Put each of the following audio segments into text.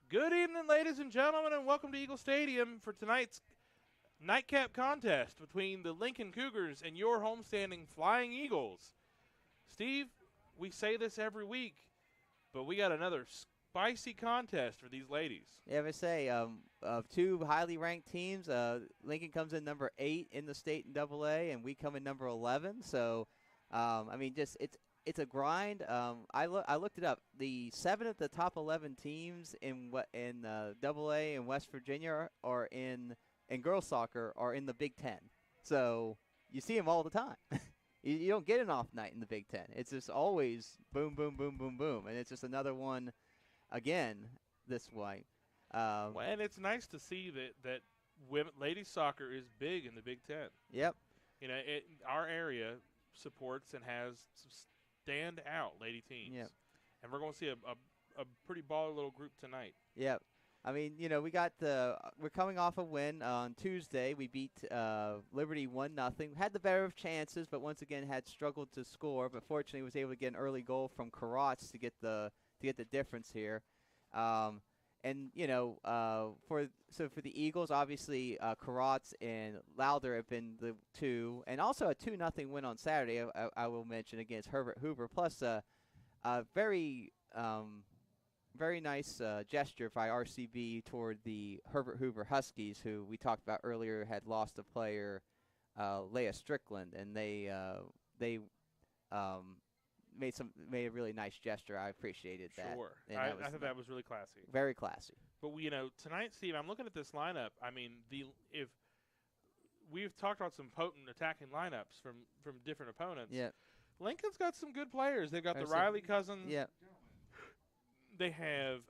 Good evening, ladies and gentlemen, and welcome to Eagle Stadium for tonight's nightcap contest between the Lincoln Cougars and your homestanding Flying Eagles. Steve, we say this every week, but we got another spicy contest for these ladies. Yeah, I say of two highly ranked teams, Lincoln comes in number 8 in the state in AA, and we come in number 11. So, just it's a grind. I looked it up. The 7 of the top 11 teams in AA in West Virginia are in girls soccer are in the Big Ten. So you see them all the time. You don't get an off night in the Big Ten. It's just always boom, boom, boom, boom, boom, and it's just another one again this way. And it's nice to see that ladies soccer is big in the Big Ten. Yep. You know, our area supports and has some stand-out lady teams. Yep. And we're going to see a pretty baller little group tonight. Yep. I mean, we're coming off a win on Tuesday. We beat Liberty 1-0. Had the better of chances, but once again had struggled to score. But fortunately, was able to get an early goal from Karats to get the difference here. For the Eagles, obviously Karats and Lauder have been the two, and also a 2-0 win on Saturday. I will mention against Herbert Hoover, plus a very nice gesture by RCB toward the Herbert Hoover Huskies, who we talked about earlier had lost a player, Leah Strickland, and they made a really nice gesture. I appreciated that. Sure. I thought that was really classy. Very classy. But tonight, Steve, I'm looking at this lineup. I mean, if we've talked about some potent attacking lineups from different opponents. Yeah. Lincoln's got some good players. They've got the Riley cousins. Yeah. They have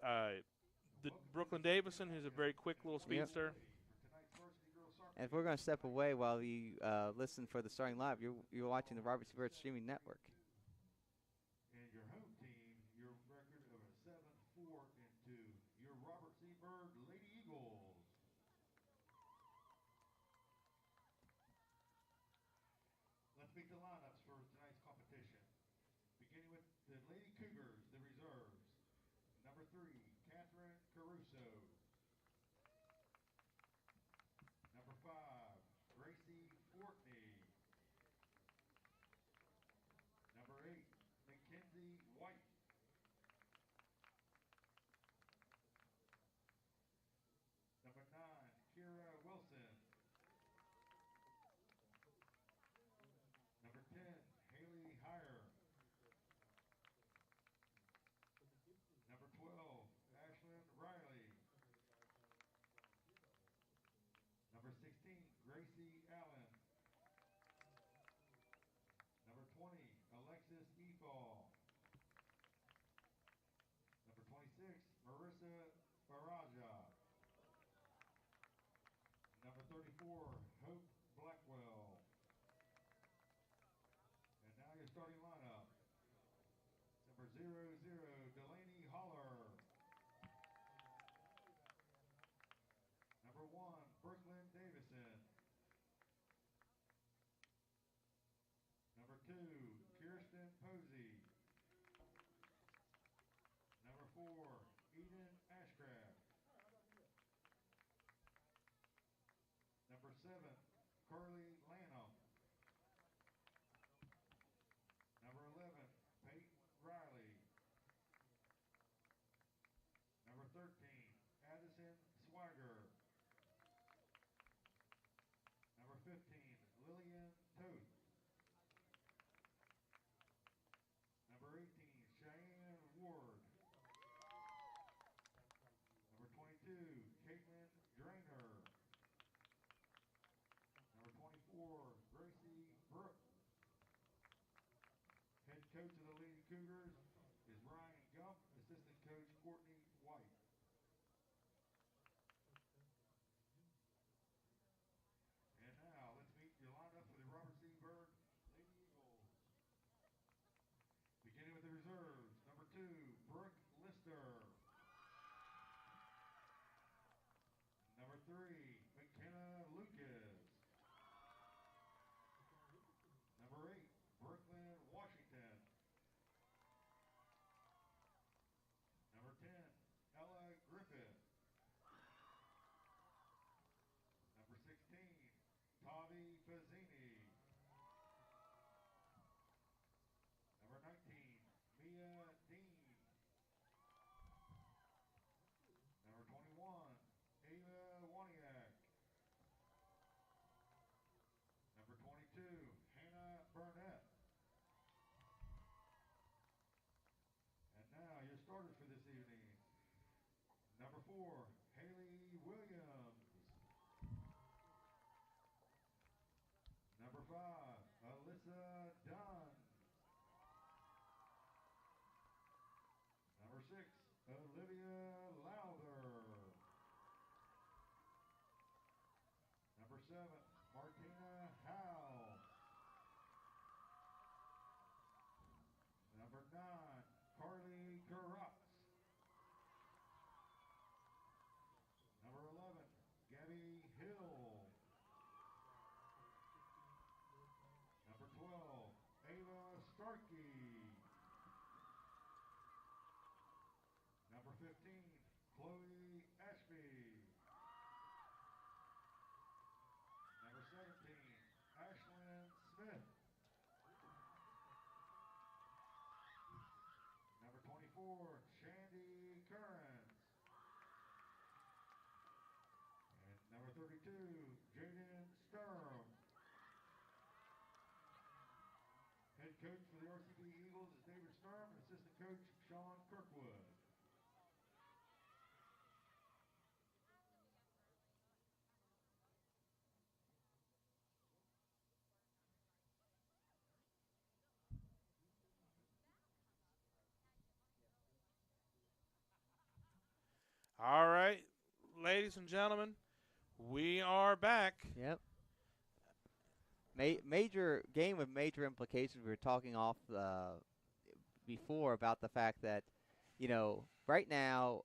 the Brooklyn Davison, who's a very quick little speedster. Yep. And if we're going to step away while you listen for the starting lineup, you're watching the Robert C. Byrd Streaming Network. And your home team, your record of a 7-4-2, your Robert C. Byrd Lady Eagles. Let's meet the lineups for tonight's competition. Beginning with the Lady Cougars, the reserves. Number 3, Catherine Caruso. Number 5, Gracie Fortney. Number 8, Mackenzie White. Number 9, Kira Wilson. Number 10, Haley Heyer. Number 12, Ashlyn Riley. Number 16, Gracie Allen. Number 20, Alexis Efall. Number 26, Marissa Baraja. Number 34, Hope Blackwell. And now your starting lineup. Number 00, Delaney Holler. Number 1, Brooklyn Davison. Number 2, Kirsten Posey. Number 4, Eden Ashcraft. Number 7, Carly Lanham. Number 11, Peyton Riley. Number 13, Addison Swagger. Number 15, Lillian Toth. Number 18, Cheyenne Ward. Number 22, Caitlin Drainer. Number 24, Gracie Brooks. Head coach of the Lady Cougars is Ryan Gump, assistant coach Courtney White. And now let's meet your lineup for the Robert C. Byrd Lady Eagles. Beginning with the reserves, number 2, Brooke Lister. Number 3, McKenna Lucas. Number 8, Brooklyn Washington. Fazzini. Number 19, Mia Dean. Number 21, Ava Waniak. Number 22, Hannah Burnett. And now your starters for this evening. Number 4, Haley Williams. Number 5, Alyssa Dunn. Number 6, Olivia Lowther. Number 7, Martina Howe. Number 9, Carly Carrups. Number 11, Gabby Hill. Number 12, Ava Starkey. Number 15, Chloe Ashby. Number 17, Ashlyn Smith. Number 24, Shandy Curran. And number 32, Jaden Sturm. Head coach for the RCB Eagles is David Sturm, and assistant coach Sean Kirkwood. All right, ladies and gentlemen, we are back. Yep. Major game with major implications. We were talking off before about the fact that, right now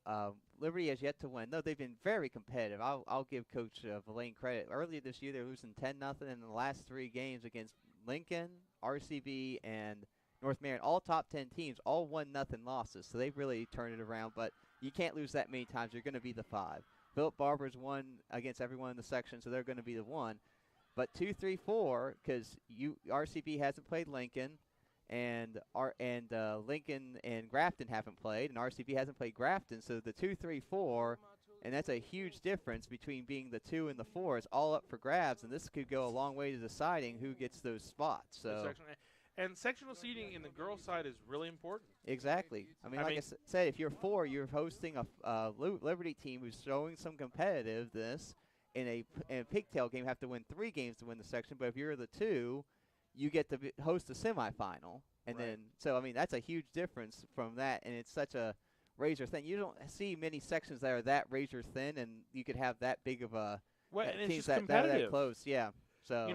Liberty has yet to win. No, they've been very competitive. I'll give Coach Verlaine credit. Earlier this year, they were losing 10-0 in the last 3 games against Lincoln, RCB, and North Marion. All top 10 teams, all 1-0 losses. So they've really turned it around. But you can't lose that many times. You're going to be the 5. Philip Barber's won against everyone in the section, so they're going to be the 1. But 2, 3, 4, because RCB hasn't played Lincoln, and Lincoln and Grafton haven't played, and RCB hasn't played Grafton. So the 2, 3, 4, and that's a huge difference between being the 2 and the 4. Is all up for grabs, and this could go a long way to deciding who gets those spots. So. And sectional seeding in the girls' side is really important. Exactly. I mean, like I said, if you're 4, you're hosting a Liberty team who's showing some competitiveness. In a pigtail game, have to win 3 games to win the section. But if you're the 2, you get to host a semifinal. And then, so, I mean, that's a huge difference from that. And it's such a razor thin. You don't see many sections that are that razor thin, and you could have that big of a teams that close. Yeah. So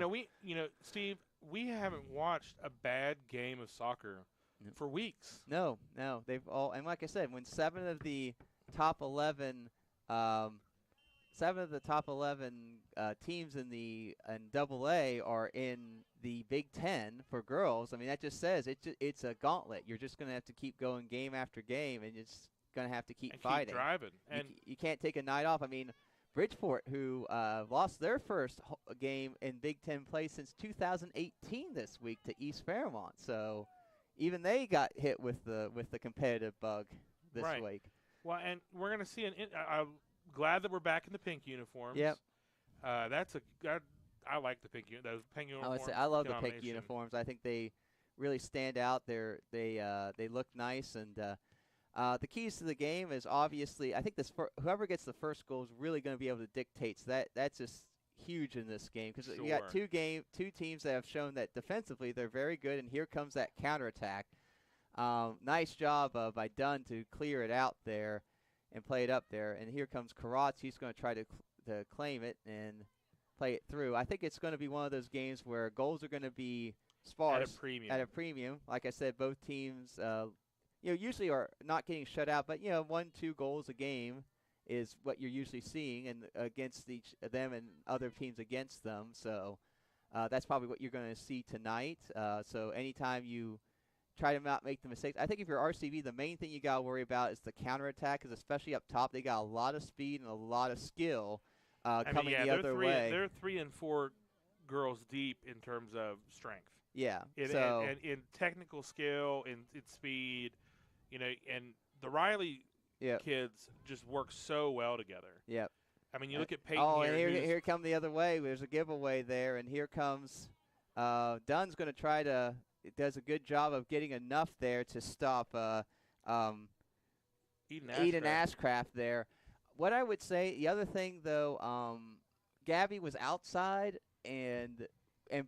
Steve, we haven't watched a bad game of soccer for weeks. No, they've all, and like I said, when 7 of the top 11 teams in AA are in the Big Ten for girls, I mean, that just says it's a gauntlet. You're just going to have to keep going game after game, and it's going to have to keep fighting. Keep driving. And you can't take a night off. I mean, Bridgeport, who lost their first game in Big Ten play since 2018 this week to East Fairmont. So even they got hit with the competitive bug this week. Well, and we're going to see I'm glad that we're back in the pink uniforms. Yep. I like the pink those pink uniforms. I love the pink uniforms. I think they really stand out. They look nice, and the keys to the game is obviously, I think whoever gets the first goal is really going to be able to dictate. So that's just huge in this game because you got two teams that have shown that defensively they're very good, and here comes that counterattack. Nice job by Dunn to clear it out there and play it up there. And here comes Karatz. He's going to try to claim it and play it through. I think it's going to be one of those games where goals are going to be sparse at a premium. Like I said, both teams usually are not getting shut out, but 1-2 goals a game is what you're usually seeing, and against each of them and other teams against them. So that's probably what you're going to see tonight. So anytime you try to not make the mistakes, I think if you're RCB, the main thing you got to worry about is the counterattack, because especially up top, they got a lot of speed and a lot of skill coming the other way. Their 3 and 4 girls deep in terms of strength. Yeah. And in technical skill, in speed, and the Riley Yep. kids just work so well together. Yep. I mean, you look at Peyton and here. here come the other way. There's a giveaway there, and here comes Dunn's going to try to. It does a good job of getting enough there to stop Eden Ashcraft there. What I would say, the other thing though, Gabby was outside and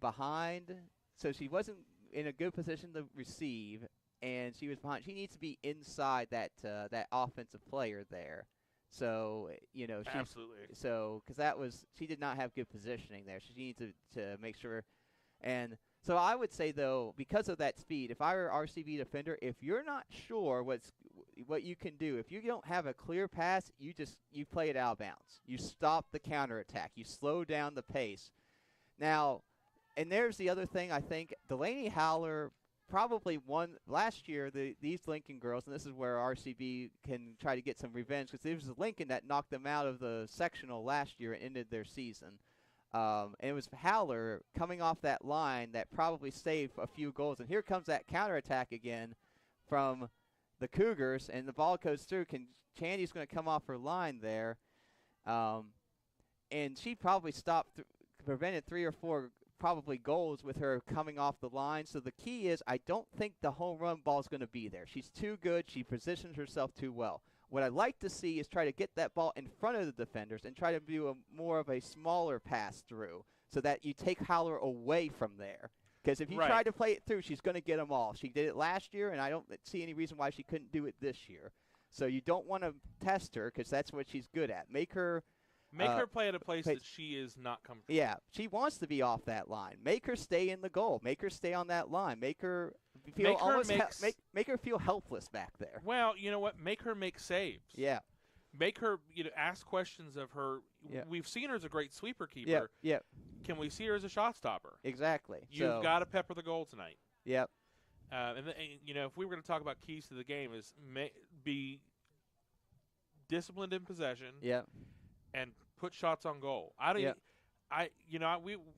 behind, so she wasn't in a good position to receive, and she was behind. She needs to be inside that offensive player there. So absolutely. So because she did not have good positioning there. She needs to make sure. And so I would say though, because of that speed, if I were RCB defender, if you're not sure what you can do, if you don't have a clear pass, you play it out of bounds. You stop the counterattack. You slow down the pace. Now, and there's the other thing. I think Delaney Howler probably won last year. These Lincoln girls, and this is where RCB can try to get some revenge, because it was Lincoln that knocked them out of the sectional last year and ended their season. And it was Howler coming off that line that probably saved a few goals. And here comes that counterattack again from the Cougars, and the ball goes through. Chandy's going to come off her line there, and she probably prevented 3 or 4 probably goals with her coming off the line. So the key is, I don't think the home run ball is going to be there. She's too good. She positions herself too well. What I'd like to see is try to get that ball in front of the defenders and try to do more of a smaller pass through, so that you take Howler away from there. Because if you try to play it through, she's going to get them all. She did it last year, and I don't see any reason why she couldn't do it this year. So you don't want to test her, because that's what she's good at. Make her play at a place that she is not comfortable. Yeah, she wants to be off that line. Make her stay in the goal. Make her stay on that line. Make her feel make her feel helpless back there. Well, you know what? Make her make saves. Yeah. Make her ask questions of her. Yeah. We've seen her as a great sweeper keeper. Yeah. Can we see her as a shot stopper? Exactly. You've got to pepper the goal tonight. Yep. And if we were going to talk about keys to the game, is be disciplined in possession. Yep. And put shots on goal.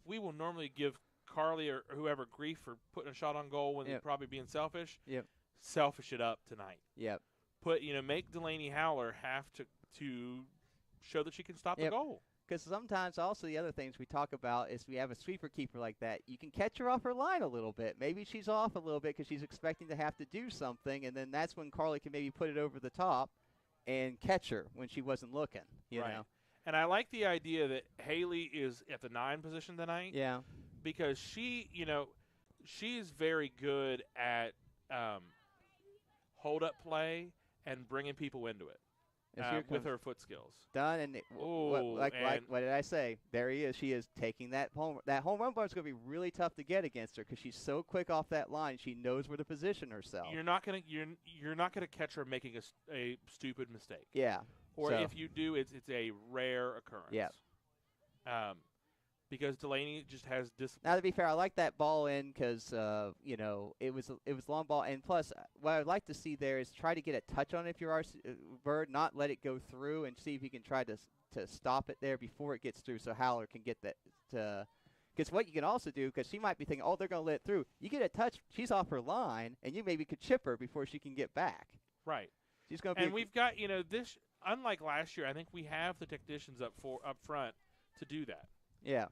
We will normally give Carly or whoever grief for putting a shot on goal when they're probably being selfish. Yep. Selfish it up tonight. Yep. Make Delaney Howler have to show that she can stop the goal. Because sometimes also the other things we talk about is we have a sweeper keeper like that. You can catch her off her line a little bit. Maybe she's off a little bit because she's expecting to have to do something, and then that's when Carly can maybe put it over the top and catch her when she wasn't looking. You know. And I like the idea that Haley is at the 9 position tonight. Yeah. Because she's very good at hold-up play and bringing people into it with her foot skills. Done. And what did I say? There he is. She is taking that home. That home run bar is going to be really tough to get against her because she's so quick off that line. She knows where to position herself. You're not gonna catch her making a stupid mistake. Yeah. Or if you do, it's a rare occurrence. Yeah. Because Delaney just has discipline. Now, to be fair, I like that ball in because it was long ball, and plus, what I'd like to see there is try to get a touch on it if you're Bird, not let it go through, and see if you can try to stop it there before it gets through, so Howler can get that. Because what you can also do, because she might be thinking, oh, they're going to let it through. You get a touch, she's off her line, and you maybe could chip her before she can get back. Right. She's going to. And we've got this. Unlike last year, I think we have the technicians up front to do that. Yeah.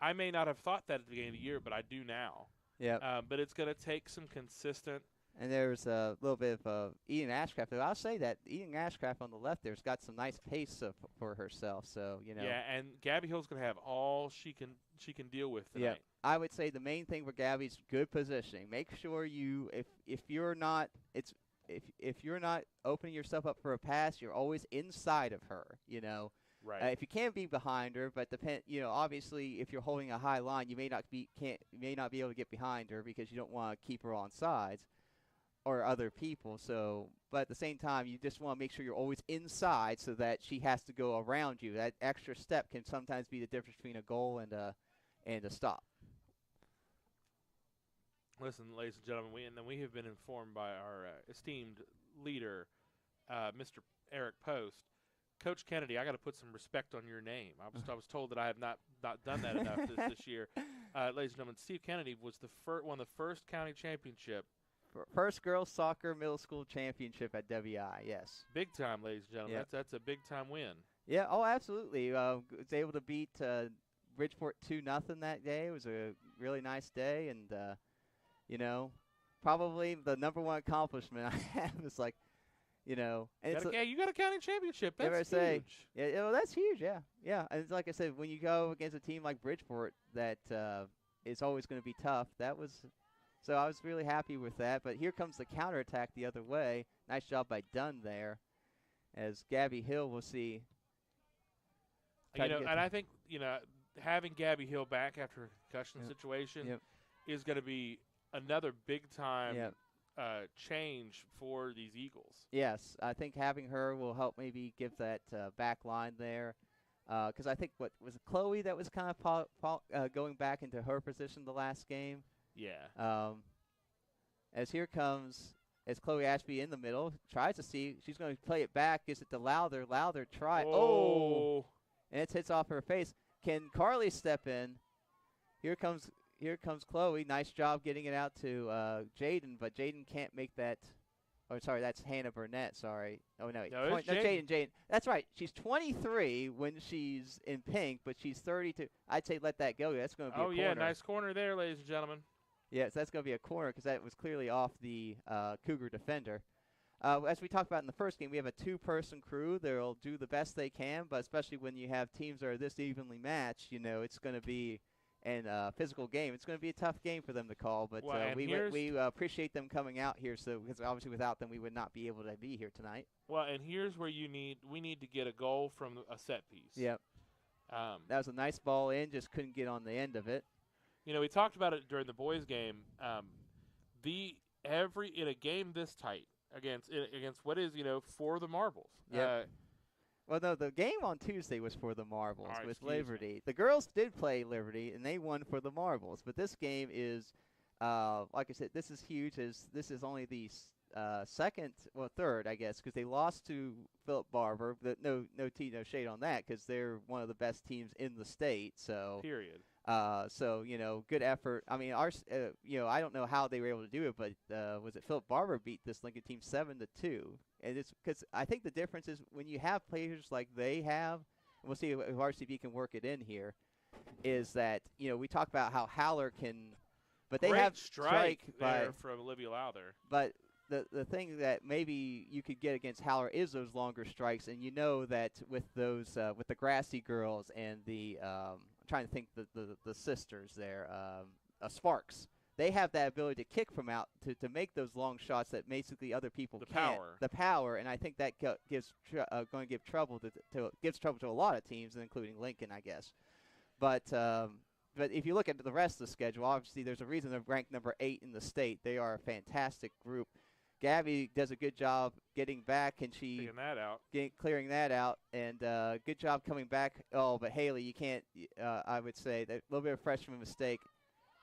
I may not have thought that at the beginning of the year, but I do now. Yeah. But it's going to take some consistent. And there's a little bit of Eden Ashcraft. I'll say that Eden Ashcraft on the left there's got some nice pace for herself. So Yeah, and Gabby Hill's going to have all she can deal with tonight. Yeah. I would say the main thing for Gabby's good positioning. Make sure if you're not opening yourself up for a pass, you're always inside of her. Right. If you can be behind her, but obviously, if you're holding a high line, you may not be able to get behind her because you don't want to keep her on sides or other people. So, but at the same time, you just want to make sure you're always inside so that she has to go around you. That extra step can sometimes be the difference between a goal and a stop. Listen, ladies and gentlemen, we have been informed by our esteemed leader, Mr. Eric Post, Coach Kennedy, I got to put some respect on your name. I was told that I have not done that enough this year. Ladies and gentlemen, Steve Kennedy was won the first county championship. First girls soccer middle school championship at WI, yes. Big time, ladies and gentlemen. Yep. That's a big time win. Yeah, oh, absolutely. Was able to beat Bridgeport 2-0 that day. It was a really nice day, and, probably the number one accomplishment I have is like, and you got a county championship. That's huge. Yeah, that's huge. Yeah, yeah. And it's like I said, when you go against a team like Bridgeport, that is always going to be tough. So I was really happy with that. But here comes the counterattack the other way. Nice job by Dunn there, as Gabby Hill will see. And I think having Gabby Hill back after a concussion situation is going to be another big time. Yep. Change for these Eagles. Yes, I think having her will help maybe give that back line there. Because I think, what was it, Chloe that was kind of going back into her position the last game? Yeah. As Chloe Ashby in the middle, tries to see, she's going to play it back. Is it to Lowther? Lowther try. Oh! And it hits off her face. Can Carly step in? Here comes Chloe. Nice job getting it out to Jaden, but Jaden can't make that. Oh, sorry, that's Hannah Burnett. Sorry. Oh, no. No, Jaden. That's right. She's 23 when she's in pink, but she's 32. I'd say let that go. That's going to be a corner. Oh, yeah, nice corner there, ladies and gentlemen. Yes, that's going to be a corner because that was clearly off the Cougar defender. As we talked about in the first game, we have a two-person crew. They'll do the best they can, but especially when you have teams that are this evenly matched, it's going to be a physical game. It's going to be a tough game for them to call, but we appreciate them coming out here. So, because obviously without them, we would not be able to be here tonight. Well, and here's where we need to get a goal from a set piece. Yep. That was a nice ball in, just couldn't get on the end of it. We talked about it during the boys' game. In a game this tight against what is for the marbles. Yeah. Well, no, the game on Tuesday was for the marbles with Liberty. The girls did play Liberty, and they won for the marbles. But this game is, like I said, this is huge. This is only the third, I guess, because they lost to Philip Barber. No shade on that, because they're one of the best teams in the state. So period. Good effort. I mean, I don't know how they were able to do it, but was it Philip Barber beat this Lincoln team 7-2? And it's because I think the difference is when you have players like they have, and we'll see if RCB can work it in here, is that, we talk about how Haller can, but they Great have strike there from Olivia Lowther. But the thing that maybe you could get against Haller is those longer strikes, and that with those with the Grassy girls and the I'm trying to think the sisters there, Sparks. They have that ability to kick from out to make those long shots that basically other people can't. The power, and I think that gives going to give trouble gives trouble to a lot of teams, including Lincoln, I guess. But if you look at the rest of the schedule, obviously there's a reason they're ranked number 8 in the state. They are a fantastic group. Gabby does a good job getting back, and clearing that out, and good job coming back. Oh, but Haley, you can't. I would say that a little bit of freshman mistake.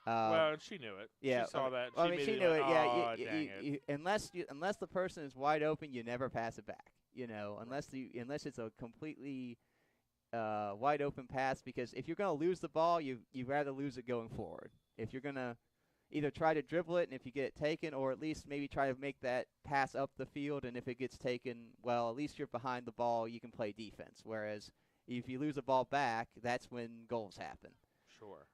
Well, she knew it. Yeah, she saw that. She knew it. Oh, yeah, unless the person is wide open, you never pass it back. Unless it's a completely wide open pass, because if you're going to lose the ball, you'd rather lose it going forward. If you're going to either try to dribble it, and if you get it taken, or at least maybe try to make that pass up the field, and if it gets taken, well, at least you're behind the ball, you can play defense. Whereas if you lose the ball back, that's when goals happen. Sure.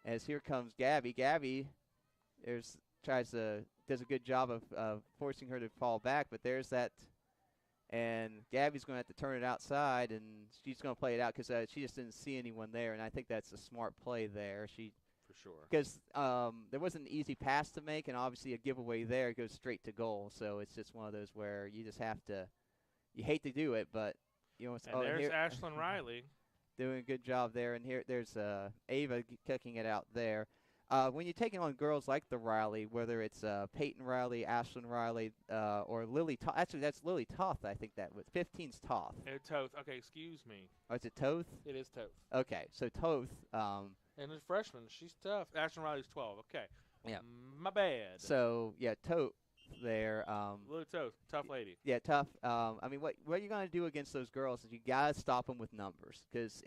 As here comes Gabby. Gabby does a good job of forcing her to fall back, but there's that, and Gabby's going to have to turn it outside, and she's going to play it out because she just didn't see anyone there, and I think that's a smart play there. For sure. Because there wasn't an easy pass to make, and obviously a giveaway there goes straight to goal, so it's just one of those where you just have to – you hate to do it, but – and there's Ashlyn Riley. Doing a good job there, and there's Ava kicking it out there. When you're taking on girls like the Riley, whether it's Peyton Riley, Ashlyn Riley, or Lily Toth. Actually, that's Lily Toth, I think that was. 15's Toth. Toth. Okay, excuse me. Oh, is it Toth? It is Toth. Okay, so Toth. And the freshman, she's tough. Ashlyn Riley's 12. Okay. Yeah. My bad. So, yeah, Toth, there. Really tough lady. Yeah, tough. I mean, what you're going to do against those girls is you got to stop them with numbers, because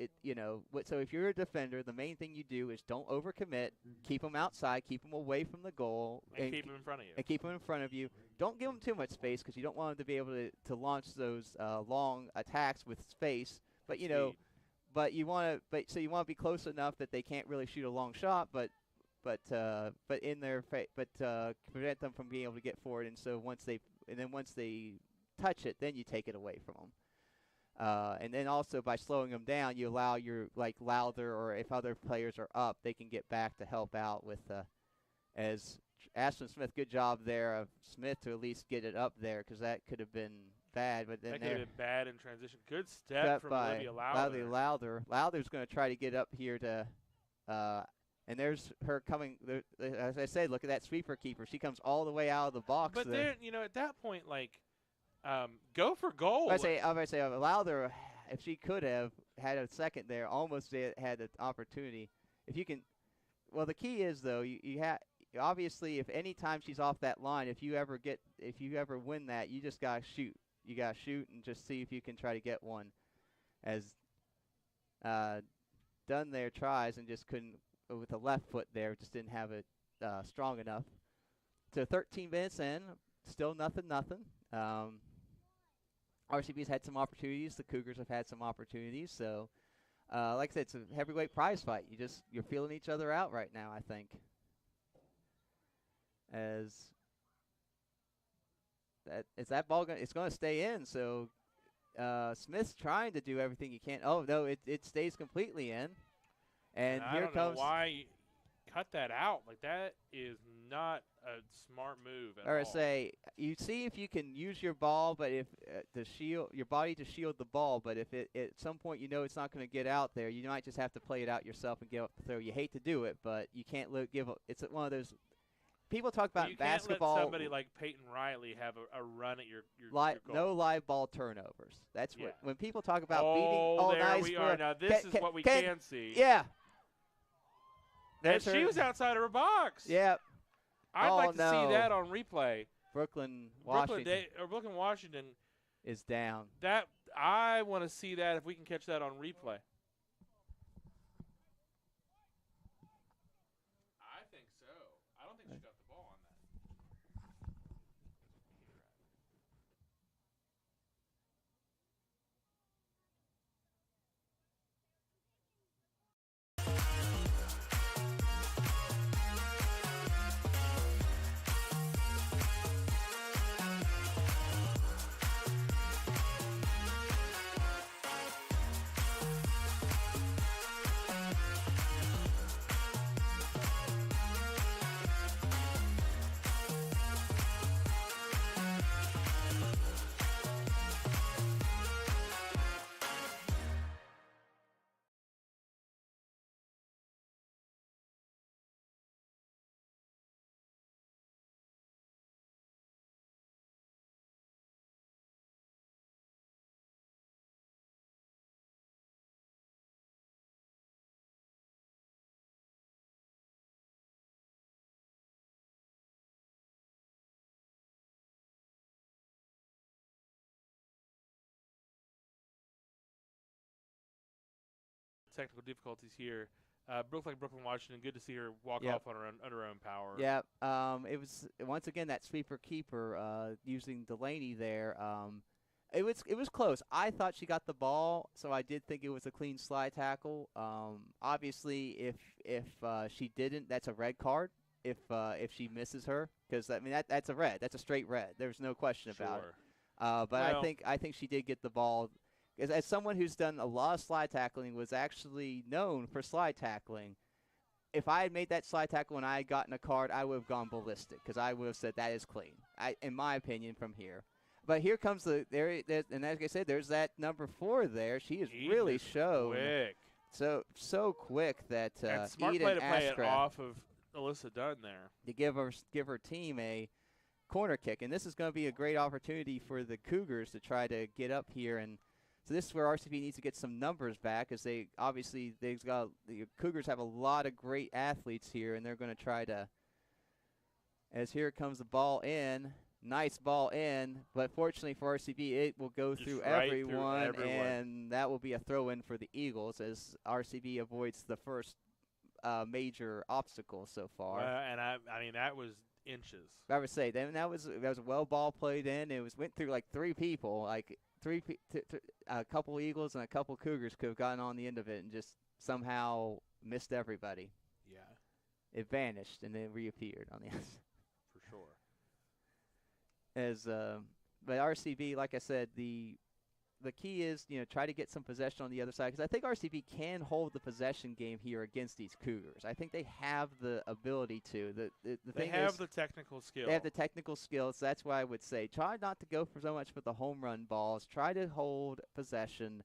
so if you're a defender, the main thing you do is don't overcommit, keep them outside, keep them away from the goal, And keep them in front of you. and keep them in front of you. Don't give them too much space, because you don't want them to be able to launch those long attacks with space. But Speed. you want to be close enough that they can't really shoot a long shot, but in their prevent them from being able to get forward. And so once they touch it, then you take it away from them. And then also by slowing them down, you allow your Lowther, or if other players are up, they can get back to help out with. As Ashton Smith, good job there of Smith to at least get it up there, because that could have been bad. But then that could have been bad in transition. Good step from by Olivia Lowther. Lowther's going to try to get up here to. And there's her coming. As I said, look at that sweeper keeper. She comes all the way out of the box. But then, at that point, go for goal. I say, Lowther, if she could have had a second there, almost had an opportunity. If you can, well, the key is though, you have obviously if any time she's off that line, if you ever win that, you just gotta shoot. You gotta shoot and just see if you can try to get one. As done their tries and just couldn't. With the left foot there, just didn't have it strong enough. So 13 minutes in, still nothing. RCB's had some opportunities. The Cougars have had some opportunities. So, like I said, it's a heavyweight prize fight. You're feeling each other out right now, I think. As that ball it's going to stay in. So Smith's trying to do everything he can. Oh no, it stays completely in. And I here don't comes. know why you cut that out. That is not a smart move at all. Or say you see if you can use your ball, but if to shield your body to shield the ball. But if it at some point it's not going to get out there, you might just have to play it out yourself and give up the throw. You hate to do it, but you can't give up. It's one of those. People talk about you basketball. Can't let somebody like Peyton Riley have a run at your goal. No live ball turnovers. That's Yeah. when people talk about oh, beating. There nice we are. Now this is what we can see. Yeah. And she was outside of her box. Yep. I'd like to see that on replay. Brooklyn, Washington. Brooklyn, Washington is down. That I want to see that if we can catch that on replay. I think so. I don't think she got the ball on that. Technical difficulties here. Brooklyn, Washington. Good to see her walk off on her own power. Yeah. It was once again that sweeper keeper using Delaney there. It was close. I thought she got the ball, so I did think it was a clean slide tackle. Obviously, if she didn't, that's a red card. If she misses her, because that's a red. That's a straight red. There's no question about it. But I think she did get the ball. As someone who's done a lot of slide tackling, was actually known for slide tackling. If I had made that slide tackle and I had gotten a card, I would have gone ballistic, because I would have said that is clean, in my opinion, from here. But here comes and like I said, there's that number 4 there. She is really shown quick. So quick that smart Eden play to play it Ashcraft off of Alyssa Dunn there to give her team a corner kick, and this is going to be a great opportunity for the Cougars to try to get up here. And so this is where RCB needs to get some numbers back, as the Cougars have a lot of great athletes here, and they're going to try to. As here comes the ball in, Nice ball in, but fortunately for RCB, it will go Just through right through everyone, everyone. and that will be a throw-in for the Eagles as RCB avoids the first major obstacle so far. And I mean, that was inches. I would say that was a well ball played in. It went through like three people, like a couple Eagles and a couple Cougars could have gotten on the end of it and just somehow missed everybody. Yeah, It vanished and then reappeared on the other side. for sure. But RCB, like I said, the key is try to get some possession on the other side because I think RCB can hold the possession game here against these Cougars. I think they have the ability to. The They thing have is, the technical skill. they have the technical skills. That's why I would say try not to go for so much for the home run balls. Try to hold possession.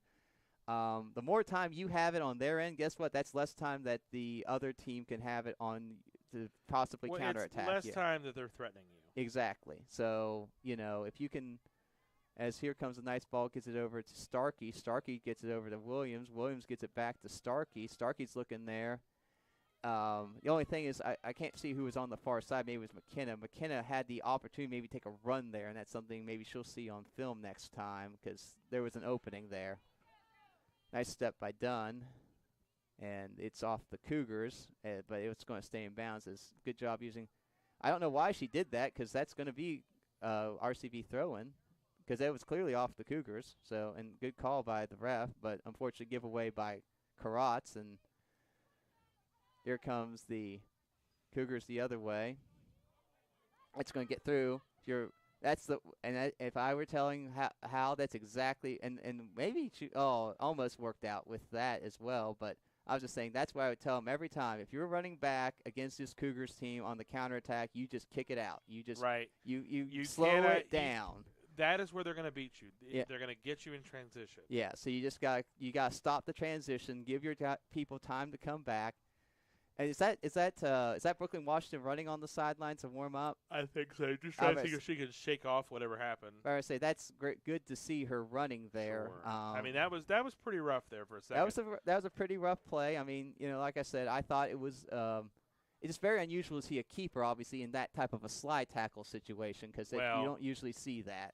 The more time you have it on their end, guess what? That's less time that the other team can have it on to possibly counterattack. It's less you. time that they're threatening you. Exactly. So, if you can, as here comes a nice ball, gets it over to Starkey. Starkey gets it over to Williams. Williams gets it back to Starkey. Starkey's looking there. The only thing is I can't see who was on the far side. Maybe it was McKenna. McKenna had the opportunity maybe take a run there, and that's something maybe she'll see on film next time because there was an opening there. Nice step by Dunn. And it's off the Cougars, but it's going to stay in bounds. It's good job using. I don't know why she did that because that's going to be RCB throw-in because that was clearly off the Cougars. So, and good call by the ref, but unfortunately giveaway by Karatz. And here comes the Cougars the other way. It's going to get through. If I were telling how that's exactly, and maybe she almost worked out with that as well, but I was just saying that's why I would tell them every time. If you're running back against this Cougars team on the counterattack, you just kick it out. You just you slow it down. That is where they're going to beat you. Yeah. They're going to get you in transition. Yeah, so you just got to stop the transition, give your people time to come back. And is that Brooklyn Washington running on the sidelines to warm up? I think so. Just trying to see if she can shake off whatever happened. I would say that's great. Good to see her running there. Sure. I mean, that was pretty rough there for a second. That was a pretty rough play. I mean, like I said, I thought it was. It's very unusual to see a keeper, obviously, in that type of a slide tackle situation because you don't usually see that.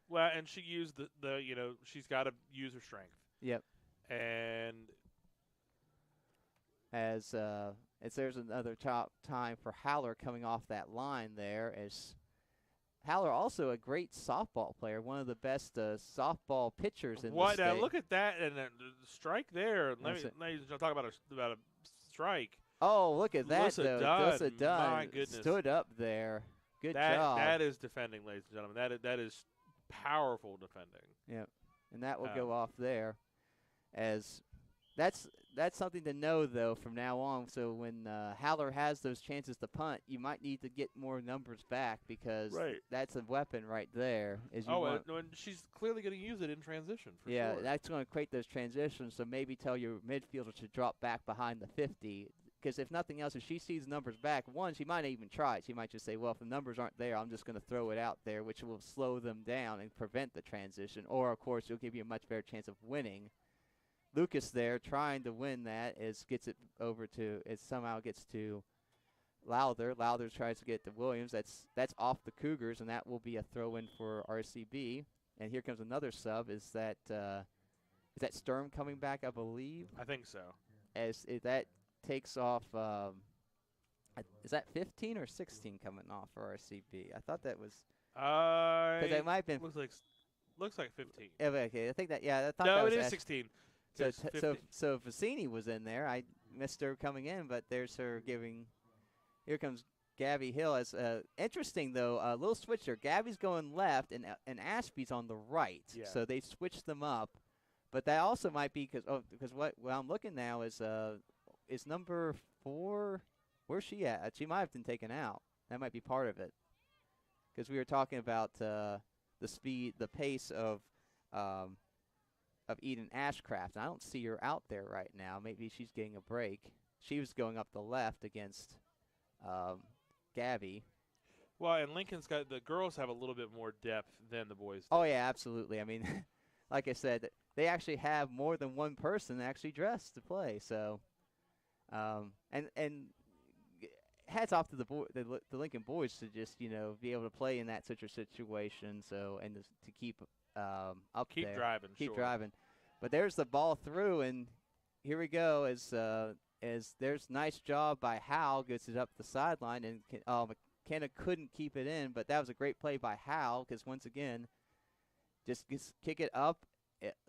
Well, and she used she's got to use her strength. Yep. And as there's another time for Haller coming off that line there, as Haller also a great softball player, one of the best softball pitchers in the state. Look at that and the strike there. Let me talk about a strike. Oh, look at that Alyssa though. Dunn, Alyssa Dunn my goodness. stood up there. Good job. That is defending, ladies and gentlemen. That is powerful defending. Yep. And that will go off there. As that's something to know though from now on. So when Haller has those chances to punt, you might need to get more numbers back because that's a weapon right there. And she's clearly going to use it in transition. For sure. That's going to create those transitions. So maybe tell your midfielder to drop back behind the 50. Because if nothing else, if she sees numbers back, she might not even try it. She might just say, well, if the numbers aren't there, I'm just going to throw it out there, which will slow them down and prevent the transition. Or, of course, it'll give you a much better chance of winning. Lucas there trying to win that somehow gets to Lowther. Lowther tries to get to Williams. That's off the Cougars, and that will be a throw-in for RCB. And here comes another sub. Is that Sturm coming back, I believe? I think so. That takes off, is that 15 or 16 coming off for RCB? I thought that was, because it might have been. Looks like 15. Okay, I think that, I thought no, that was it is 16. So Vicini was in there. I missed her coming in, but there's her giving. Here comes Gabby Hill. As interesting though, a little switch there. Gabby's going left, and Ashby's on the right. Yeah. So they switched them up, but that also might be because what I'm looking now is number 4. Where's she at? She might have been taken out. That might be part of it. Because we were talking about the speed, the pace of Eden Ashcraft. And I don't see her out there right now. Maybe she's getting a break. She was going up the left against Gabby. Well, and Lincoln's got the girls have a little bit more depth than the boys do. Oh yeah, absolutely. I mean, like I said, they actually have more than one person actually dressed to play. So. And hats off to the Lincoln boys to just be able to play in that such a situation. So and to keep up Keep there, driving. keep sure. driving. But there's the ball through, and here we go. As there's nice job by Hal, gets it up the sideline, and McKenna couldn't keep it in. But that was a great play by Hal because once again, just kick it up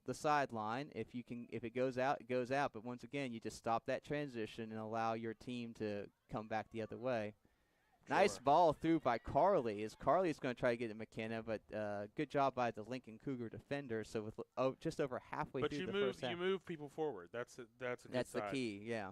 the sideline. If it goes out, it goes out. But once again, you just stop that transition and allow your team to come back the other way. Sure. Nice ball through by Carly. As Carly's going to try to get to McKenna, but good job by the Lincoln Cougar defender. So with just over halfway through the first half. But you move people forward. That's a good That's the sign. key, yeah.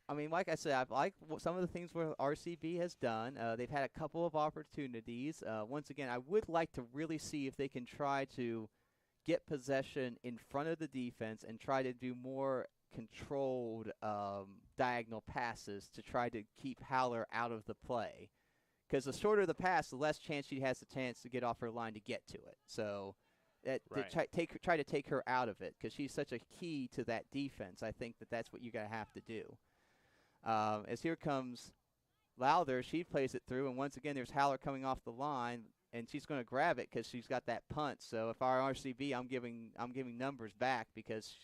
I mean, like I said, I've liked some of the things where RCB has done. They've had a couple of opportunities. Once again, I would like to really see if they can try to get possession in front of the defense and try to do more controlled diagonal passes to try to keep Haller out of the play. Because the shorter the pass, the less chance she has to get off her line to get to it. So try to take her out of it because she's such a key to that defense. I think that's what you're going to have to do. As here comes Lowther, she plays it through, and once again there's Haller coming off the line, and she's going to grab it because she's got that punt. So if our RCB, I'm giving numbers back because.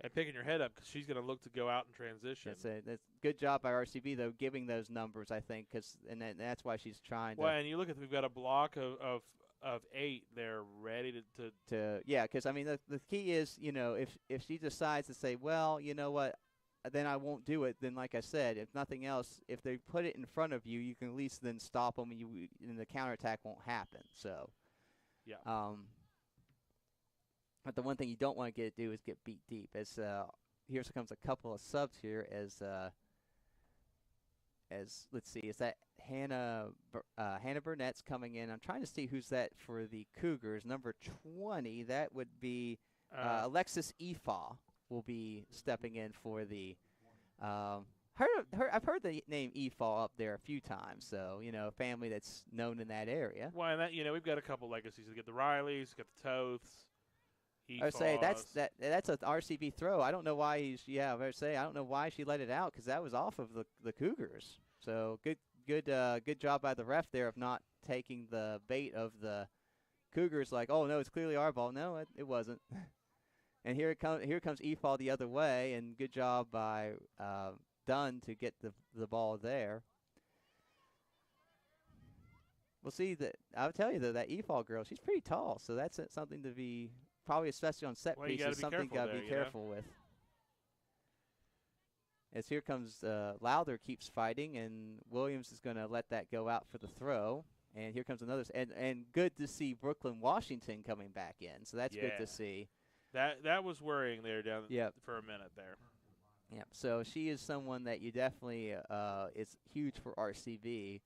And picking your head up because she's going to look to go out in transition. That's good job by RCB though, giving those numbers. I think that's why she's trying to. Well, and you look at we've got a block of 8 there ready to yeah, because I mean the key is if she decides to say, well, you know what, then I won't do it. Then like I said, if nothing else, if they put it in front of you, you can at least then stop them, and the counterattack won't happen. So yeah. But the one thing you don't want to do is get beat deep. As here comes a couple of subs here as let's see, is that Hannah Burnett's coming in. I'm trying to see who's that for the Cougars. Number 20, that would be Alexis Efa will be stepping in for the I've heard the name Efa up there a few times, so a family that's known in that area. Well, and that we've got a couple legacies. We got the Rileys, got the Toths. I would say that's an RCB throw. I don't know why I would say I don't know why she let it out because that was off of the Cougars. So good job by the ref there of not taking the bait of the Cougars. Like, oh no, it's clearly our ball. No, it wasn't. And here comes Efall the other way, and good job by Dunn to get the ball there. We'll see that. I'll tell you though, that Efall girl, she's pretty tall, so that's something to be. Probably especially on set pieces, something you got to be careful with. As here comes Lowther keeps fighting, and Williams is going to let that go out for the throw. And here comes another. And good to see Brooklyn Washington coming back in. So that's good to see. That was worrying there down for a minute there. Yep. So she is someone that you definitely is huge for RCB.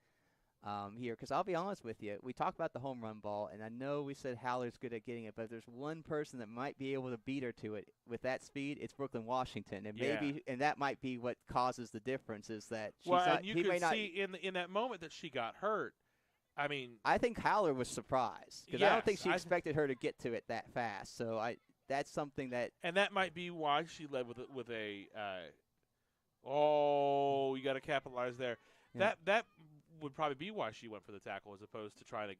Here, because I'll be honest with you, we talk about the home run ball, and I know we said Haller's good at getting it, but if there's one person that might be able to beat her to it with that speed, it's Brooklyn Washington, and that might be what causes the difference. Is that and you could see in that moment that she got hurt. I mean, I think Haller was surprised because I don't think she expected her to get to it that fast. So that's something and that might be why she led with a. You got to capitalize there. Yeah. That would probably be why she went for the tackle as opposed to trying to.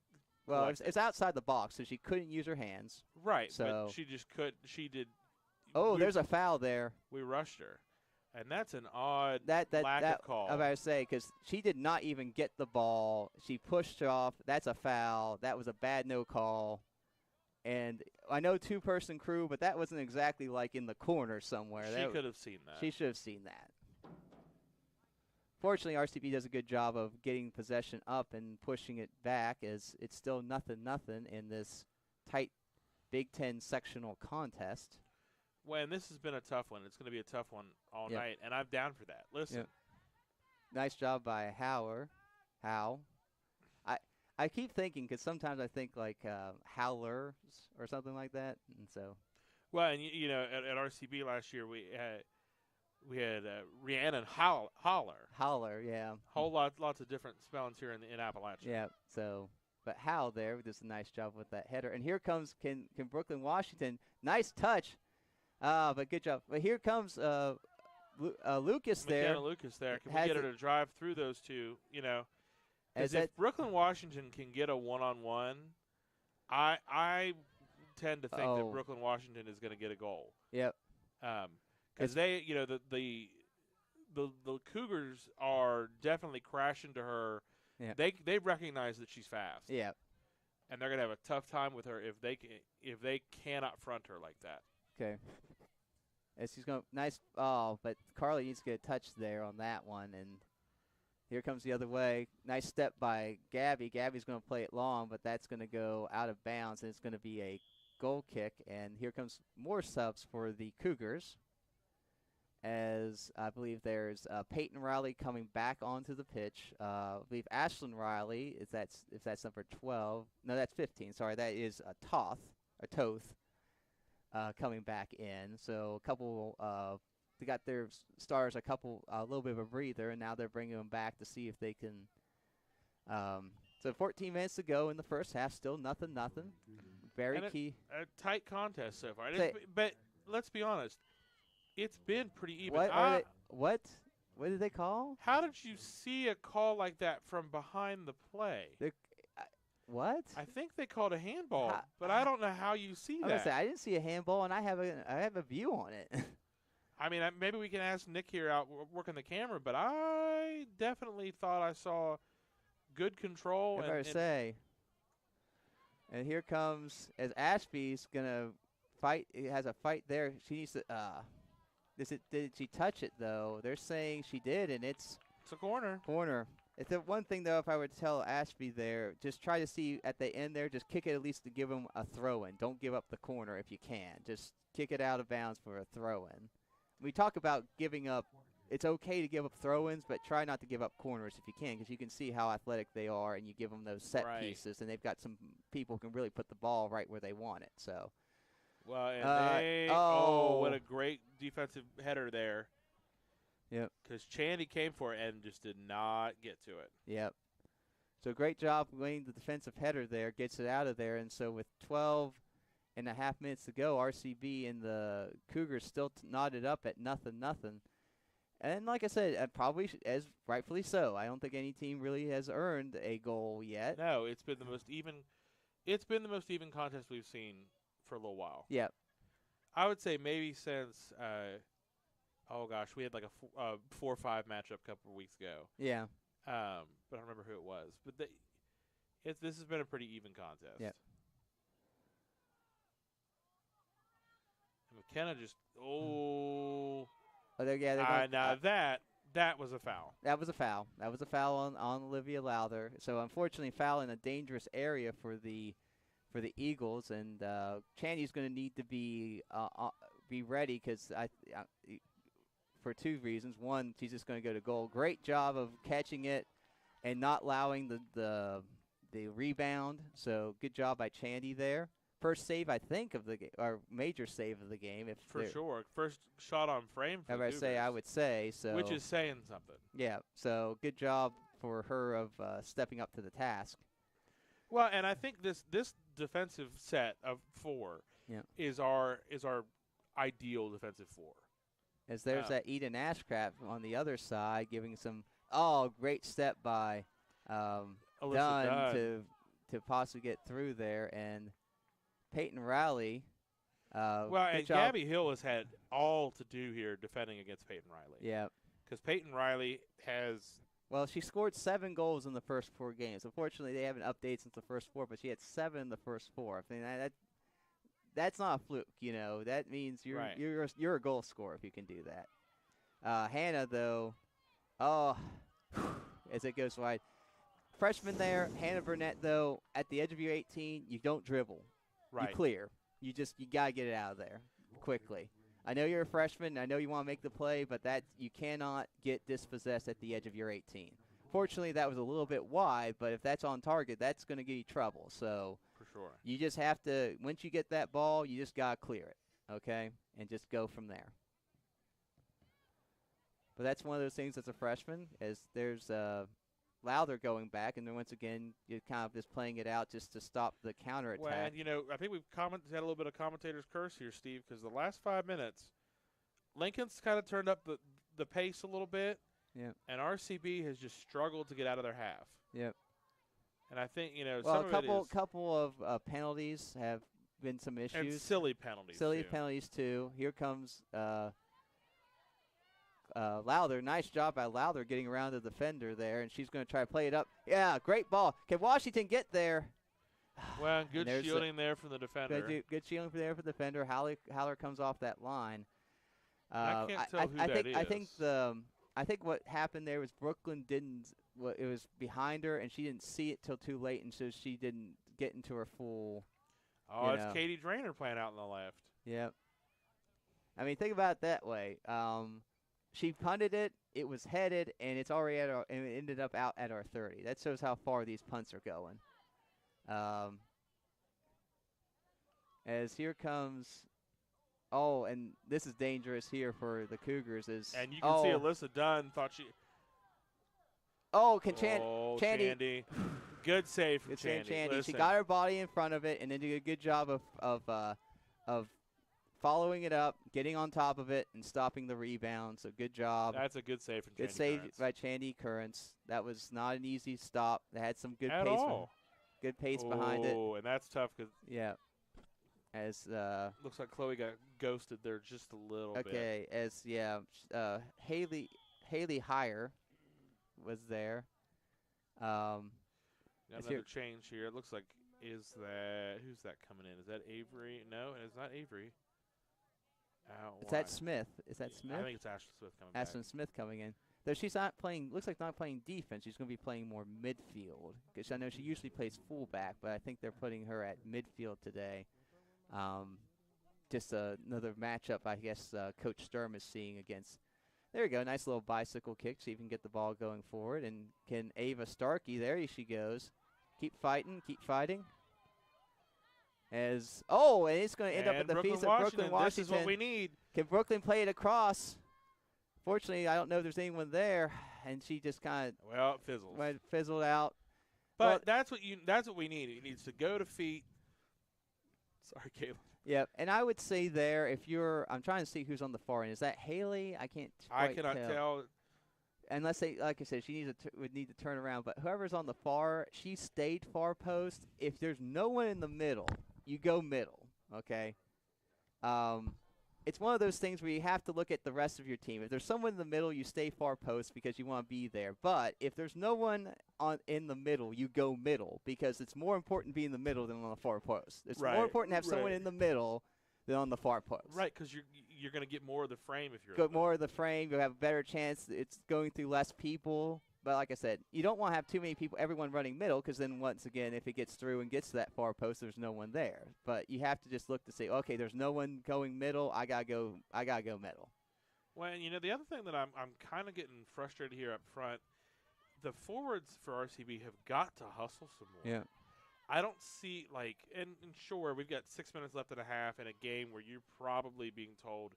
Well, it's outside the box, so she couldn't use her hands. Right. So but she just could. She did. Oh, there's a foul there. We rushed her, and that's an odd lack of call. I was about to say because she did not even get the ball. She pushed off. That's a foul. That was a bad no call. And I know 2-person crew, but that wasn't exactly like in the corner somewhere. She could have seen that. She should have seen that. Fortunately, RCB does a good job of getting possession up and pushing it back as it's still 0-0 in this tight Big Ten sectional contest. Well, and this has been a tough one. It's going to be a tough one all night, and I'm down for that. Listen. Yep. Nice job by Howler. I keep thinking because sometimes I think like Howlers or something like that, and so. Well, and at RCB last year we had Rhiannon Holler. Holler, yeah. Lots of different spellings here in Appalachia. Yeah. So, but Hal there does a nice job with that header, and here comes can Brooklyn Washington. Nice touch. But good job. But here comes Lucas there. McKenna Lucas there. Can we Has get her it- to drive through those two? You know, As because if that- Brooklyn Washington can get a one-on-one, I tend to think Oh. that Brooklyn Washington is going to get a goal. Yep. Because they, you know, the Cougars are definitely crashing to her. Yeah. They recognize that she's fast. Yeah. And they're gonna have a tough time with her if they cannot front her like that. Okay. As she's going nice. Oh, but Carly needs to get a touch there on that one, and here comes the other way. Nice step by Gabby. Gabby's going to play it long, but that's going to go out of bounds, and it's going to be a goal kick. And here comes more subs for the Cougars, as I believe there's Peyton Riley coming back onto the pitch. I believe Ashlyn Riley, if that's number 12. No, that's 15. Sorry, that is Toth coming back in. So a couple, they got their stars a little bit of a breather, and now they're bringing them back to see if they can. So 14 minutes to go in the first half, still nothing. Very And key. A tight contest so far. Say- But let's be honest, it's been pretty even. What did they call? How did you see a call like that from behind the play? What? I think they called a handball, Ha- but I don't know how you see I was gonna say, that. I didn't see a handball, and I have a view on it. I mean, maybe we can ask Nick here out working the camera, but I definitely thought I saw good control. I better say. And here comes, as Ashby's gonna fight. He has a fight there. She needs to. Did she touch it though? They're saying she did, and it's It's a corner. corner. It's the one thing though. If I would tell Ashby there, just try to see at the end there. Just kick it at least to give him a throw in. Don't give up the corner if you can. Just kick it out of bounds for a throw in. We talk about giving up. It's okay to give up throw-ins, but try not to give up corners if you can, because you can see how athletic they are, and you give them those set Right. pieces, and they've got some people who can really put the ball right where they want it. So Well, and what a great defensive header there. Yep. Because Chandy came for it and just did not get to it. Yep. So great job winning the defensive header there, gets it out of there, and so with 12.5 minutes to go, RCB and the Cougars still knotted up at nothing. And like I said, probably as rightfully so. I don't think any team really has earned a goal yet. No, it's been the most even. It's been the most even contest we've seen for a little while. Yep. I would say maybe since. Oh gosh, we had like a 4-5 matchup a couple of weeks ago. Yeah. But I don't remember who it was. But this has been a pretty even contest. Yep. And McKenna just oh. Oh, yeah. Now that was a foul. That was a foul. That was a foul on Olivia Lowther. So unfortunately, foul in a dangerous area for the Eagles, and Chandy's going to need to be ready because for two reasons. One, she's just going to go to goal. Great job of catching it and not allowing the rebound. So good job by Chandy there. First save, I think, of the game, or major save of the game. For sure. First shot on frame for the Cougars, I would say. So, which is saying something. Yeah, so good job for her of stepping up to the task. Well, and I think this defensive set of four is our ideal defensive four. As there's that Eden Ashcraft on the other side giving some great step by Dunn to possibly get through there, and Peyton Riley. And Gabby Hill has had all to do here defending against Peyton Riley. Yeah. Because Peyton Riley has. Well, she scored 7 goals in the first 4 games. Unfortunately, they haven't updated since the first 4, but she had 7 in the first 4. I mean, that's not a fluke, you know. That means you're a goal scorer if you can do that. Hannah, though, as it goes wide. Freshman there, Hannah Burnett, though, at the edge of your 18, you don't dribble. Right. You clear. You got to get it out of there quickly. I know you're a freshman. I know you want to make the play, but you cannot get dispossessed at the edge of your 18. Fortunately, that was a little bit wide, but if that's on target, that's going to give you trouble. So for sure, you just have to, once you get that ball, you just got to clear it, okay, and just go from there. But that's one of those things as a freshman, as there's Lowther going back, and then once again you're kind of just playing it out just to stop the counterattack. Well, and, I think we've had a little bit of commentator's curse here, Steve, because the last 5 minutes, Lincoln's kind of turned up the pace a little bit. Yep. And RCB has just struggled to get out of their half. Yep. And I think, well, some of it is couple of penalties have been some issues. and silly penalties. Penalties too. Here comes Lowther. Nice job by Lowther getting around the defender there, and she's going to try to play it up. Yeah, great ball. Can Washington get there? Well, good shielding there from the defender. Good shielding there for the defender. Haller comes off that line. I can't tell who that is. I think what happened there was Brooklyn didn't. Well, it was behind her, and she didn't see it till too late, and so she didn't get into her full. Oh, it's Katie Drainer playing out on the left. Yep. I mean, think about it that way. She punted it. It was headed, and it's already and it ended up out at our 30. That shows how far these punts are going. As here comes. Oh, and this is dangerous here for the Cougars. And you can see Alyssa Dunn thought she. Oh, Chandy. Good save from Chandy. She got her body in front of it, and then did a good job of following it up, getting on top of it, and stopping the rebound. So good job. That's a good save from Chandy. Good save by Chandy Currents. That was not an easy stop. They had some good pace. Good pace behind it. Oh, and that's tough because. Yeah. As looks like Chloe got ghosted there just a little bit. Okay, Haley Heyer was there. Another change here. It looks like who's that coming in? Is that Avery? No, it's not Avery. Is that Smith? Is that Smith? I think it's Ashley Smith coming back. Ashley Smith coming in. Though she's not playing, looks like not playing defense. She's going to be playing more midfield. Because I know she usually plays fullback, but I think they're putting her at midfield today. Just another matchup, I guess, Coach Sturm is seeing against. There you go, nice little bicycle kick. See if you can get the ball going forward. And can Ava Starkey, there she goes. Keep fighting. And it's going to end up at the feet of Brooklyn Washington. This is what we need. Can Brooklyn play it across? Fortunately, I don't know if there's anyone there. And she just kind of it fizzled out. But that's what we need. It needs to go to feet. Sorry, Caleb. Yeah, and I would say there, I'm trying to see who's on the far end. Is that Haley? I cannot tell. Unless like I said, she would need to turn around. But whoever's on the far, she stayed far post. If there's no one in the middle, you go middle. Okay. It's one of those things where you have to look at the rest of your team. If there's someone in the middle, you stay far post because you want to be there. But if there's no one in the middle, you go middle because it's more important to be in the middle than on the far post. It's more important to have someone in the middle than on the far post. Right, because you're going to get more of the frame if you're get more of the frame. You'll have a better chance. It's going through less people. But like I said, you don't want to have too many people, everyone running middle, because then once again, if it gets through and gets to that far post, there's no one there. But you have to just look to say, okay, there's no one going middle. I gotta go middle. Well, the other thing that I'm kind of getting frustrated here up front, the forwards for RCB have got to hustle some more. Yeah. I don't see and sure, we've got 6 minutes left in a half in a game where you're probably being told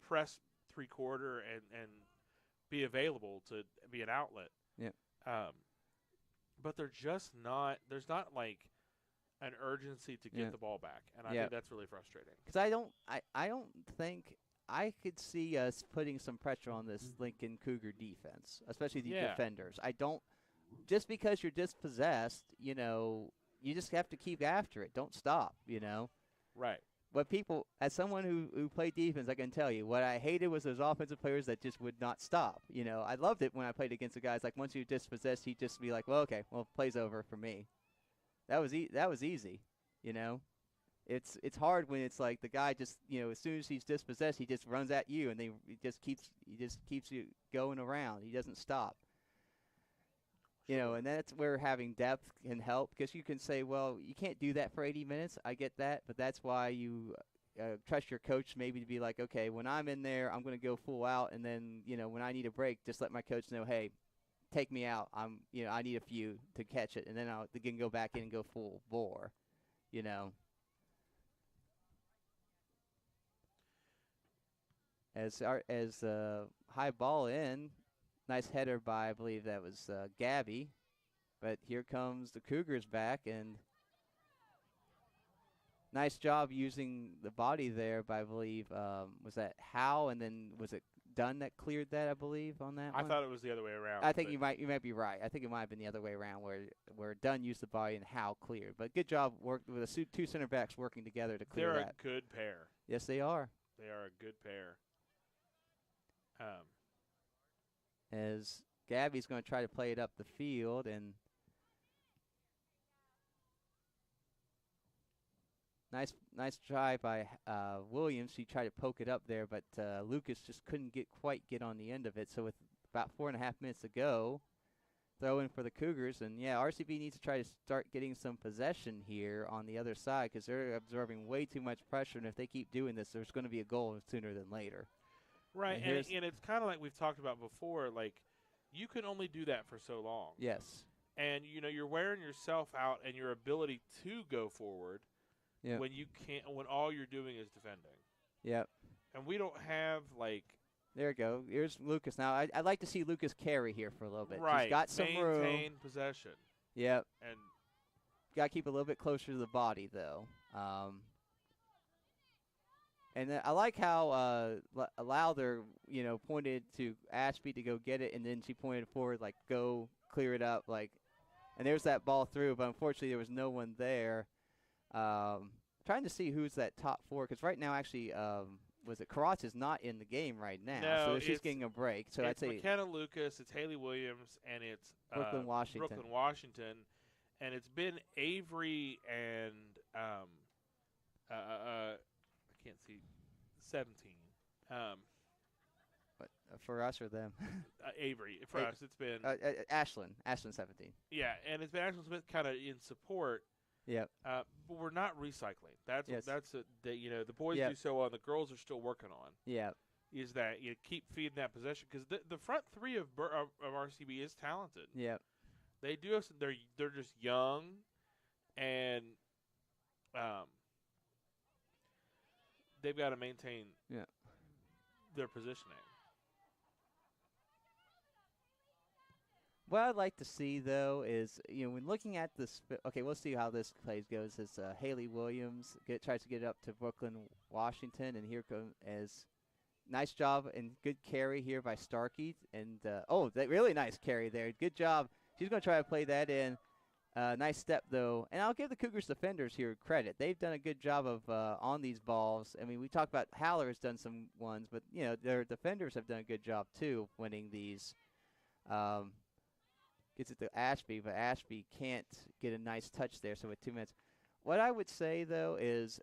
press 3/4 and be available to be an outlet. Yeah. But they're just not. There's not an urgency to get the ball back, and I think that's really frustrating. Because I don't think I could see us putting some pressure on this Lincoln Cougar defense, especially the defenders. I don't. Just because you're dispossessed, you just have to keep after it. Don't stop. Right. But as someone who played defense, I can tell you, what I hated was those offensive players that just would not stop. I loved it when I played against the guys. Like, once you dispossessed, he'd just be like, well, okay, play's over for me. That was easy, It's hard when it's like the guy just, as soon as he's dispossessed, he just runs at you, and he just keeps you going around. He doesn't stop. And that's where having depth can help, because you can say, well, you can't do that for 80 minutes. I get that, but that's why you trust your coach maybe to be like, okay, when I'm in there, I'm going to go full out, and then, when I need a break, just let my coach know, hey, take me out. I need a few to catch it, and then I can go back in and go full bore, As high ball in. Nice header by, I believe that was Gabby. But here comes the Cougars back, and nice job using the body there by, I believe, was that Howe, and then was it Dunn that cleared that, I believe, on that I one? thought it was the other way around. I think you might be right. I think it might have been the other way around where Dunn used the body and Howe cleared. But good job worked with the two center backs working together to clear They're that. a good pair. Yes, they are. They are a good pair. As Gabby's going to try to play it up the field, and nice try by Williams. She tried to poke it up there, but Lucas just couldn't quite get on the end of it. So with about 4.5 minutes to go, throw in for the Cougars. And, yeah, RCB needs to try to start getting some possession here on the other side because they're absorbing way too much pressure. And if they keep doing this, there's going to be a goal sooner than later. Right, and it's kind of like we've talked about before. Like, you can only do that for so long. Yes. And, you're wearing yourself out and your ability to go forward when you can't, when all you're doing is defending. Yep. And we don't have, like. There we go. Here's Lucas. Now, I'd like to see Lucas carry here for a little bit. Right. He's got some room. Maintain possession. Yep. And got to keep a little bit closer to the body, though. And I like how Lowther, pointed to Ashby to go get it, and then she pointed forward, like, go clear it up. And there's that ball through, but unfortunately there was no one there. Trying to see who's that top four, because right now actually was it Karatz is not in the game right now, no, so she's getting a break. So it's I'd say McKenna Lucas, it's Haley Williams, and it's Brooklyn Washington, and it's been Avery and I can't see 17. But for us or them? Avery. For us, it's been Ashlyn 17. Yeah, and it's been Ashlyn Smith kind of in support. Yep. But we're not recycling. That's the boys Yep. do so well, and the girls are still working on. Yeah. Is that you keep feeding that possession because the front three of RCB is talented. Yep. They do have. They're just young, and they've got to maintain their positioning. What I'd like to see, though, is, when looking at this, okay, we'll see how this plays goes, as Haley Williams tries to get it up to Brooklyn, Washington, and here comes as nice job and good carry here by Starkey. And, that really nice carry there. Good job. She's going to try to play that in. Nice step, though. And I'll give the Cougars defenders here credit. They've done a good job of on these balls. I mean, we talked about Haller has done some ones, but, their defenders have done a good job, too, winning these. Gets it to Ashby, but Ashby can't get a nice touch there, so with 2 minutes. What I would say, though, is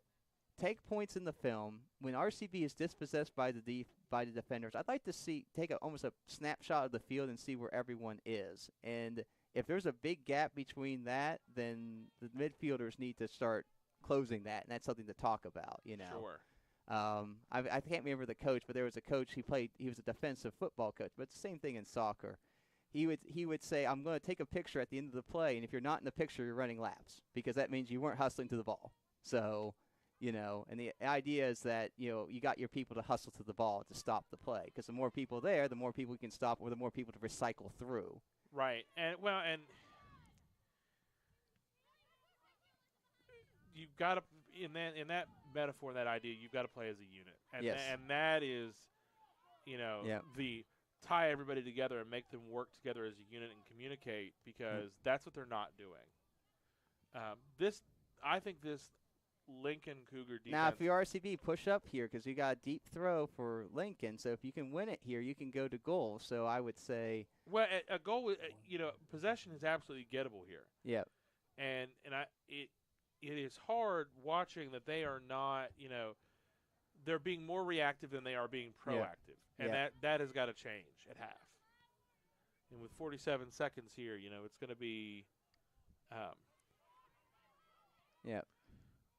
take points in the film. When RCB is dispossessed by the defenders, I'd like to take almost a snapshot of the field and see where everyone is. And if there's a big gap between that, then the midfielders need to start closing that, and that's something to talk about, Sure. I can't remember the coach, but there was a coach, he was a defensive football coach, but it's the same thing in soccer. He would say, I'm going to take a picture at the end of the play, and if you're not in the picture, you're running laps because that means you weren't hustling to the ball. So, and the idea is that, you got your people to hustle to the ball to stop the play because the more people there, the more people you can stop or the more people to recycle through. Right. And you've got to, in that metaphor, that idea, you've got to play as a unit. And, yes. And that is, the tie everybody together and make them work together as a unit and communicate because that's what they're not doing. I think this Lincoln Cougar defense. Now, if you're RCB, push up here because you got a deep throw for Lincoln. So if you can win it here, you can go to goal. So I would say. Well, a goal, possession is absolutely gettable here. Yep. And it is hard watching that they are not, they're being more reactive than they are being proactive. And that has got to change at half. And with 47 seconds here, it's going to be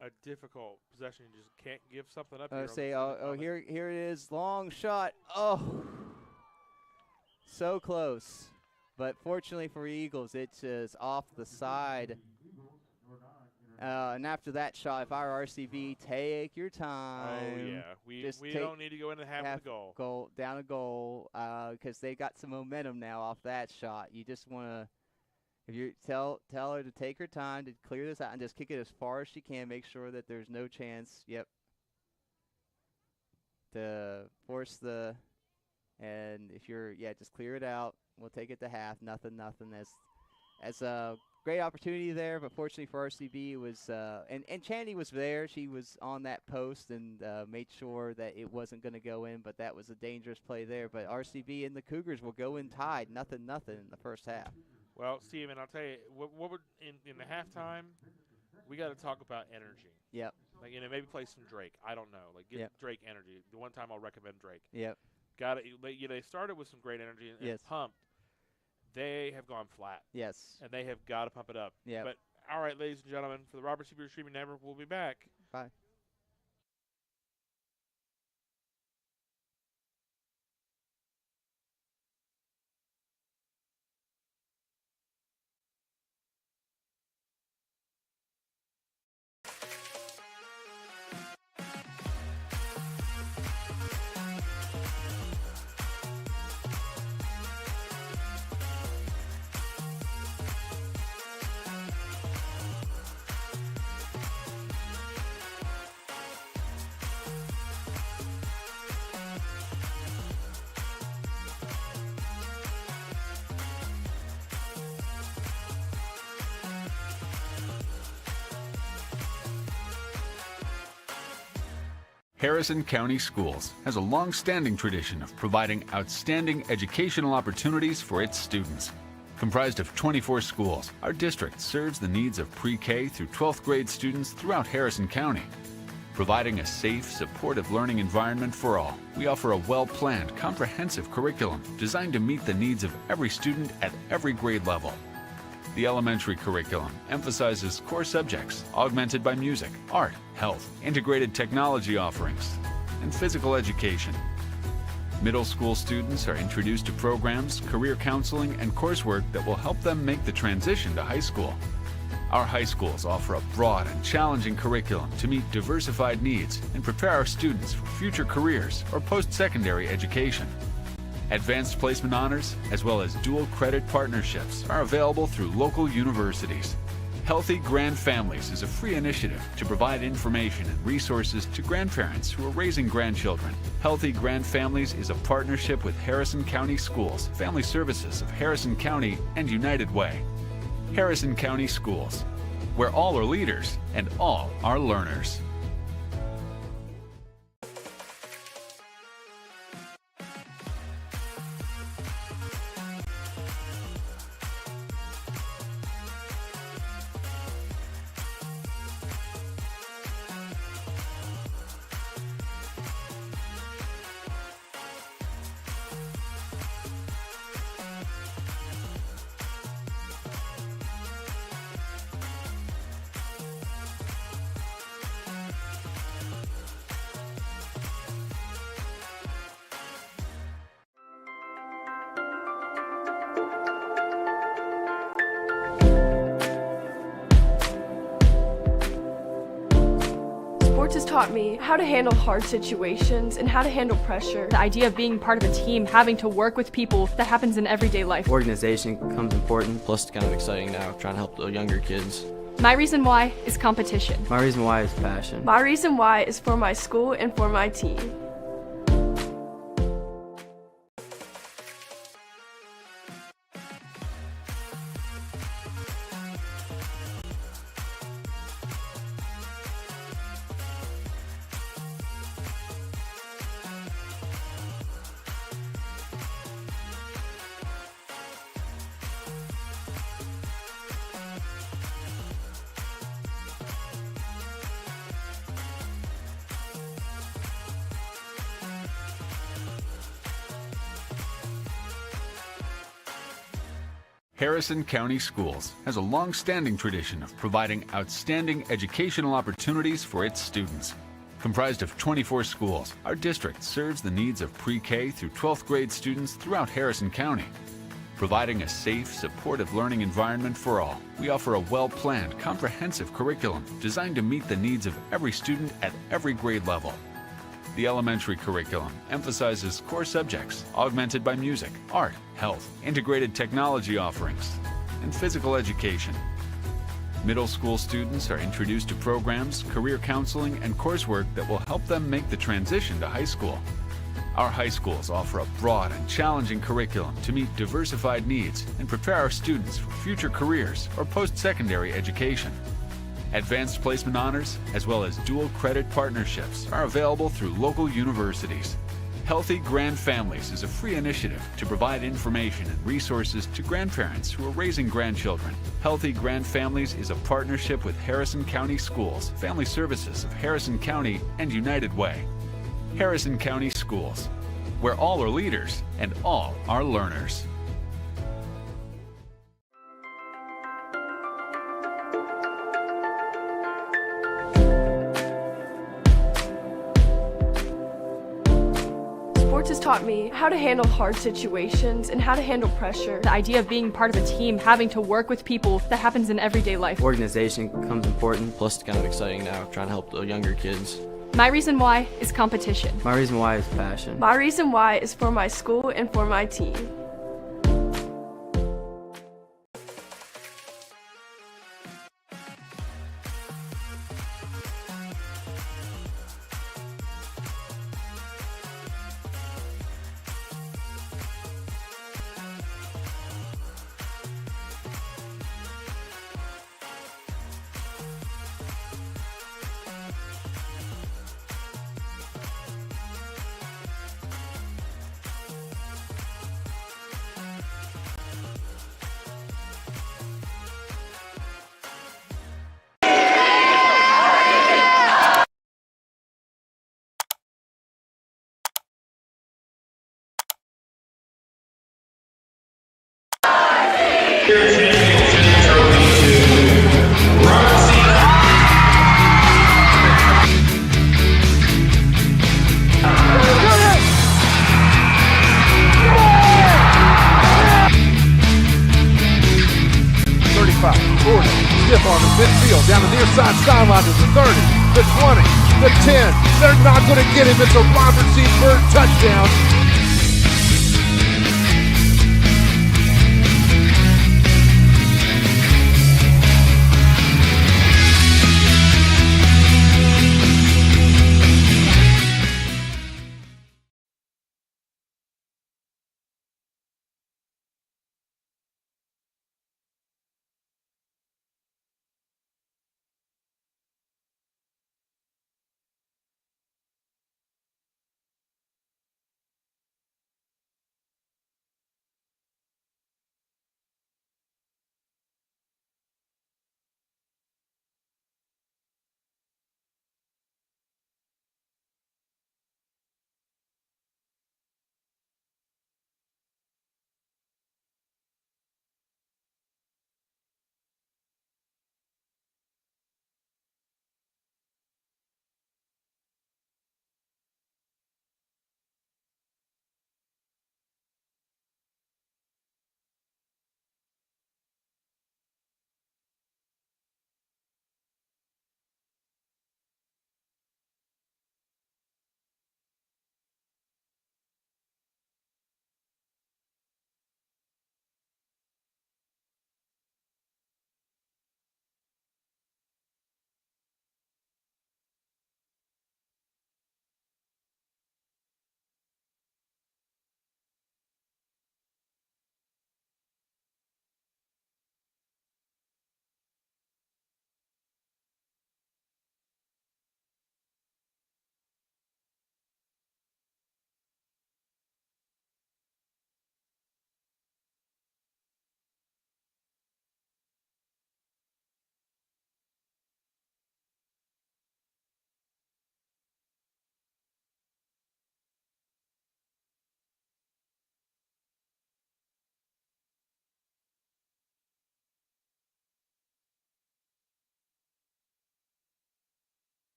a difficult possession. You just can't give something up here. Here it is. Long shot. Oh, so close. But fortunately for Eagles, it's just off the side. Eagles, number 9, And after that shot, if I were RCB, take your time. Oh, yeah. We Just don't need to go into half the goal. Down a goal, because they got some momentum now off that shot. You just want to, if you tell her to take her time to clear this out and just kick it as far as she can. Make sure that there's no chance. Yep. To force and if you're, just clear it out. We'll take it to half. Nothing. As a great opportunity there, but fortunately for RCB, it was and Chandy was there. She was on that post and made sure that it wasn't going to go in, but that was a dangerous play there. But RCB and the Cougars will go in tied, 0-0 in the first half. Well, Steven, I'll tell you, what would in the halftime, we got to talk about energy. Yep. Like, maybe play some Drake. I don't know. Like, get Drake energy. The one time I'll recommend Drake. Yep. Got it. They started with some great energy and pumped. They have gone flat. Yes. And they have got to pump it up. Yeah. But, all right, ladies and gentlemen, for the Robert C. Beer Streaming Network, we'll be back. Bye. Harrison County Schools has a long-standing tradition of providing outstanding educational opportunities for its students. Comprised of 24 schools, our district serves the needs of pre-K through 12th grade students throughout Harrison County. Providing a safe, supportive learning environment for all, we offer a well-planned, comprehensive curriculum designed to meet the needs of every student at every grade level. The elementary curriculum emphasizes core subjects augmented by music, art, health, integrated technology offerings, and physical education. Middle school students are introduced to programs, career counseling, and coursework that will help them make the transition to high school. Our high schools offer a broad and challenging curriculum to meet diversified needs and prepare our students for future careers or post-secondary education. Advanced placement honors, as well as dual credit partnerships, are available through local universities. Healthy Grand Families is a free initiative to provide information and resources to grandparents who are raising grandchildren. Healthy Grand Families is a partnership with Harrison County Schools, Family Services of Harrison County, and United Way. Harrison County Schools, where all are leaders and all are learners. Sports has taught me how to handle hard situations and how to handle pressure. The idea of being part of a team, having to work with people, that happens in everyday life. Organization becomes important. Plus, it's kind of exciting now, trying to help the younger kids. My reason why is competition. My reason why is passion. My reason why is for my school and for my team. Harrison County Schools has a long-standing tradition of providing outstanding educational opportunities for its students. Comprised of 24 schools, our district serves the needs of pre-K through 12th grade students throughout Harrison County. Providing a safe, supportive learning environment for all, we offer a well-planned, comprehensive curriculum designed to meet the needs of every student at every grade level. The elementary curriculum emphasizes core subjects augmented by music, art, health, integrated technology offerings, and physical education. Middle school students are introduced to programs, career counseling, and coursework that will help them make the transition to high school. Our high schools offer a broad and challenging curriculum to meet diversified needs and prepare our students for future careers or post-secondary education. Advanced placement honors, as well as dual credit partnerships, are available through local universities. Healthy Grand Families is a free initiative to provide information and resources to grandparents who are raising grandchildren. Healthy Grand Families is a partnership with Harrison County Schools, Family Services of Harrison County, and United Way. Harrison County Schools, where all are leaders and all are learners. Sports has taught me how to handle hard situations and how to handle pressure. The idea of being part of a team, having to work with people, that happens in everyday life. Organization becomes important, plus it's kind of exciting now, trying to help the younger kids. My reason why is competition. My reason why is passion. My reason why is for my school and for my team. Stiff on the midfield, down the near side sideline to the 30, the 20, the 10. They're not going to get him. It's a Robert C. Byrd touchdown.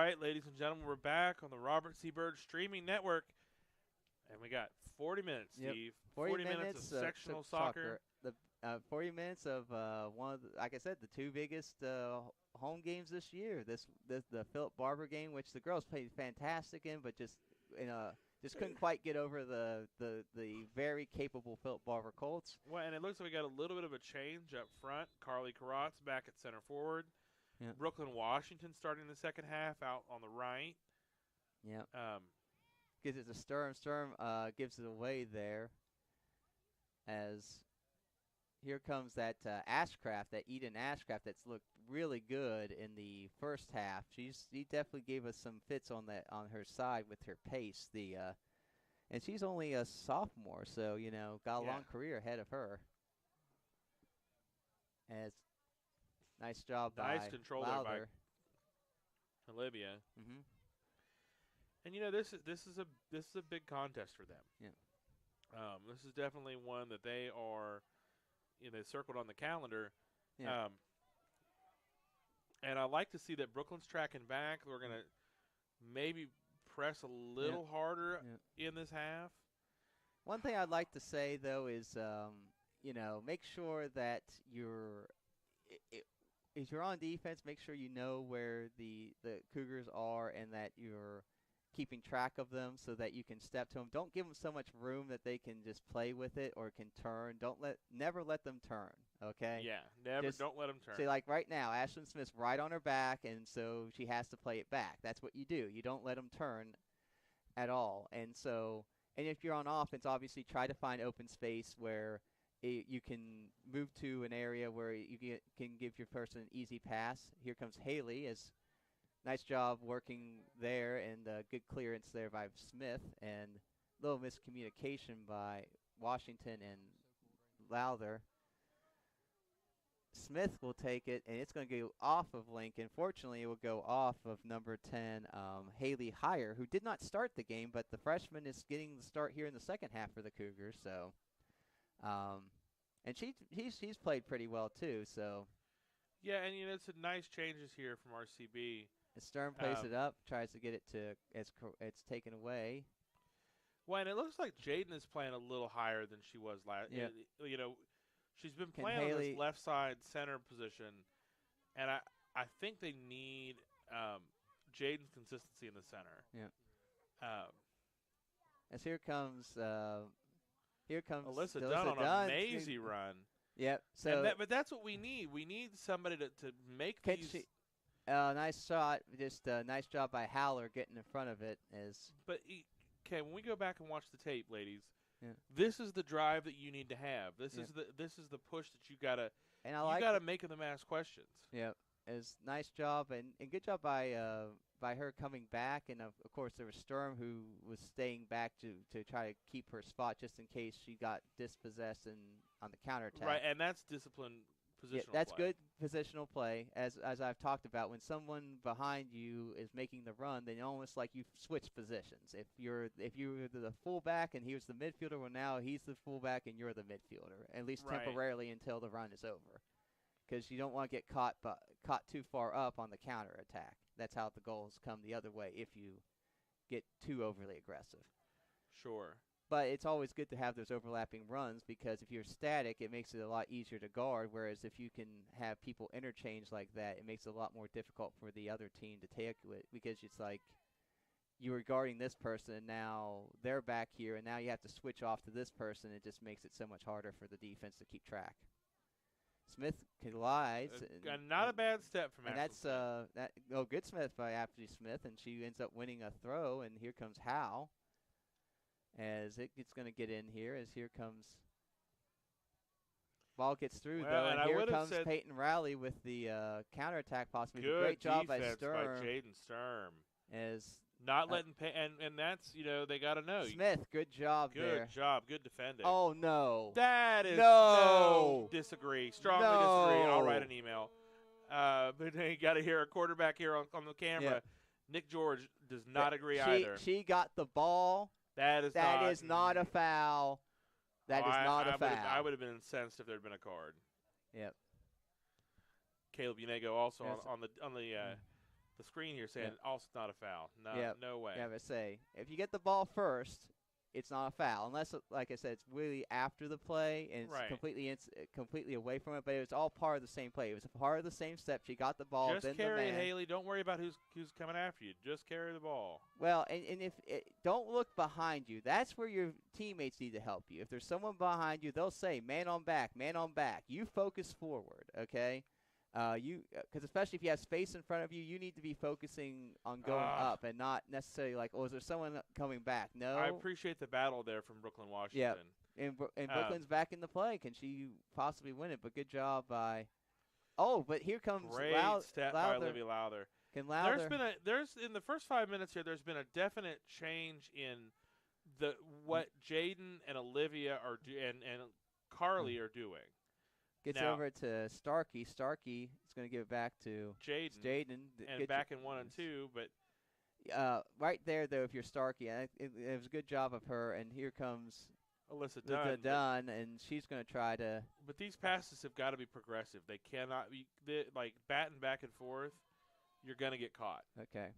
right, ladies and gentlemen, we're back on the Robert C. Byrd streaming network, and we got 40 minutes, Steve. 40 minutes of sectional soccer. The 40 minutes of one of, like I said, the two biggest home games this year. The Philip Barber game, which the girls played fantastic in, but just couldn't quite get over the very capable Philip Barber Colts. Well, and it looks like we got a little bit of a change up front. Carly Karatz back at center forward. Yeah. Brooklyn Washington starting the second half out on the right. Yeah. Gives it to Sturm. Sturm gives it away there. As here comes that Ashcraft, that Eden Ashcraft, that's looked really good in the first half. She definitely gave us some fits on her side with her pace. And she's only a sophomore, so got a long career ahead of her. As nice job by control Lowther. there by Olivia. Mm-hmm. And this is a big contest for them. Yeah. This is definitely one that they are, they circled on the calendar. Yeah. And I like to see that Brooklyn's tracking back. We're gonna maybe press a little harder in this half. One thing I'd like to say though is, make sure that if you're on defense, make sure you know where the Cougars are and that you're keeping track of them so that you can step to them. Don't give them so much room that they can just play with it or can turn. Never let them turn, okay? Yeah, don't let them turn. See, like right now, Ashlyn Smith's right on her back, and so she has to play it back. That's what you do. You don't let them turn at all. And if you're on offense, obviously try to find open space where you can move to an area where you can give your person an easy pass. Here comes Haley. Nice job working there, and good clearance there by Smith, and a little miscommunication by Washington and Lowther. Smith will take it, and it's going to go off of Lincoln. Fortunately, it will go off of number 10, Haley Heyer, who did not start the game, but the freshman is getting the start here in the second half for the Cougars. So, and he's played pretty well too. So, yeah, and it's a nice changes here from RCB. Sturm plays it up, tries to get it to it's taken away. Well, and it looks like Jaden is playing a little higher than she was last. Yeah. She's been playing on this left side center position, and I think they need Jaden's consistency in the center. Yeah. As here comes Alyssa Dunn on a amazing run. Yep. So, but that's what we need. We need somebody to make these. Nice shot. Just nice job by Haller getting in front of it. But when we go back and watch the tape, ladies, yeah. This is the drive that you need to have. This is the push that you gotta make them ask questions. Yep. It's nice job and good job by her coming back, and of course there was Sturm who was staying back to try to keep her spot just in case she got dispossessed on the counterattack. Right, and that's disciplined positional that's play. good positional play. As I've talked about, when someone behind you is making the run, then almost like you switch positions. If you were the fullback and he was the midfielder, well now he's the fullback and you're the midfielder, at least temporarily until the run is over, because you don't want to get caught too far up on the counterattack. That's how the goals come the other way if you get too overly aggressive. Sure. But it's always good to have those overlapping runs, because if you're static, it makes it a lot easier to guard, whereas if you can have people interchange like that, it makes it a lot more difficult for the other team to take it, because it's like you were guarding this person, and now they're back here, and now you have to switch off to this person. It just makes it so much harder for the defense to keep track. Smith collides. Not a bad step from Ashley. And that's good Smith by Ashley Smith, and she ends up winning a throw, and here comes Howe. As it's going to get in here, as here comes, ball gets through though, and here comes Peyton Rowley with the counterattack possibly. Good great job by defense Sturm. by Jaden Sturm. As not letting and that's they got to know. Smith, good job there. Good job, good defending. Oh no, that is no. Disagree, strongly disagree. I'll write an email. But you got to hear a quarterback here on the camera. Yeah. Nick George does not agree either. She got the ball. That is not a foul. That is not a foul. I would have been incensed if there had been a card. Yep. Caleb Unego also on the the screen here saying Yep. also not a foul. No, Yep. no way. Yeah, but say if you get the ball first, it's not a foul unless, like I said, it's really after the play and it's Right. completely away from it. But it was all part of the same play. It was a part of the same step. She got the ball. Just then carry the it, man. Haley. Don't worry about who's coming after you. Just carry the ball. Well, and if don't look behind you. That's where your teammates need to help you. If there's someone behind you, they'll say, "Man on back, man on back." You focus forward, okay? Because especially if you have space in front of you, you need to be focusing on going up and not necessarily like, oh, is there someone coming back? No. I appreciate the battle there from Brooklyn, Washington. And Brooklyn's back in the play. Can she possibly win it? But good job by. Oh, but here comes Great step by Olivia Lowther. Can Lowther? There's in the first 5 minutes here. There's been a definite change in what Jaden and Olivia are and Carly are doing. Gets now, over to Starkey. Starkey is going to give it back to Jaden. And back in 1 and 2, but right there though, if you're Starkey, it was a good job of her. And here comes Alyssa Dunn, and she's going to try to. But these passes have got to be progressive. They cannot be like batting back and forth. You're going to get caught. Okay.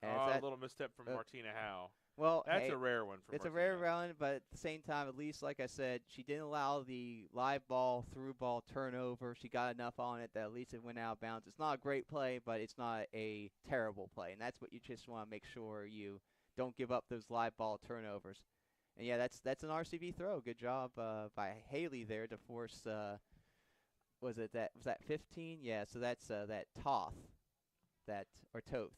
A little misstep from Martina Howe. Well, that's a rare one for It's Martina. a rare one, but at the same time, at least, like I said, she didn't allow the live ball, through ball turnover. She got enough on it that at least it went out of bounds. It's not a great play, but it's not a terrible play, and that's what you just want to make sure you don't give up those live ball turnovers. And yeah, that's an RCB throw. Good job by Haley there to force. Was that 15? Yeah. So that's that Toth, Toth.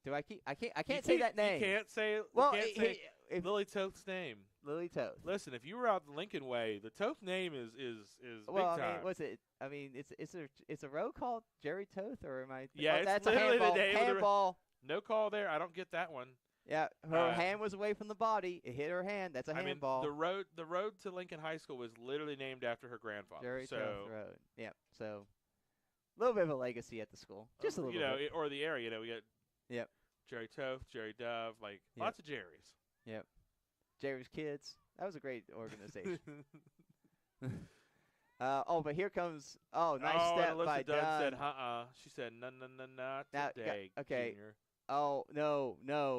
I can't say that name. You can't say. Well, you can't say Lily Toth's name. Lily Toth. Listen, if you were out the Lincoln Way, the Toth name is well, big time. what's it? I mean, it's a row called Jerry Toth, or am I? Yeah, it's that's literally a handball. the name Handball. No call there. I don't get that one. Yeah, her hand was away from the body. It hit her hand. That's a handball. The road to Lincoln High School was literally named after her grandfather. Jerry Toth Road. Yeah. So a little bit of a legacy at the school, just a little bit. Or the area. We got. Yep. Jerry Toth, Jerry Dove, lots of Jerrys. Yep. Jerry's Kids. That was a great organization. But here comes. Oh, nice step Alyssa by Dunn. Dunn. Said, She said, no, not today, okay. Junior. Oh, no.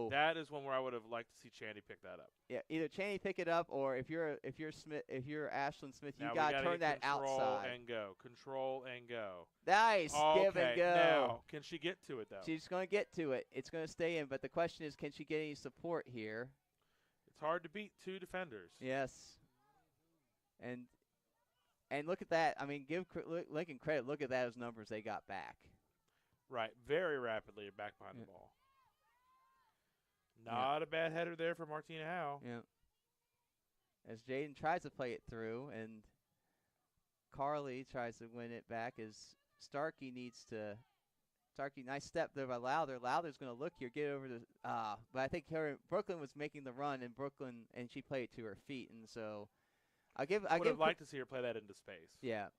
That is one where I would have liked to see Chandy pick that up. Yeah, either Chaney pick it up, or if you're Ashlyn Smith, you got to turn that outside. Control and go. Nice, give and go. Now, can she get to it though? She's going to get to it. It's going to stay in, but the question is, can she get any support here? It's hard to beat two defenders. Yes. And look at that. I mean, give Lincoln credit. Look at those numbers they got back. Right, very rapidly back behind the ball. Not a bad header there for Martina Howe. Yeah. As Jaden tries to play it through, and Carly tries to win it back, as Starkey nice step there by Lowther. Lowther's going to look here, get over the. But I think Brooklyn was making the run, and she played it to her feet, and so I would have liked to see her play that into space. Yeah.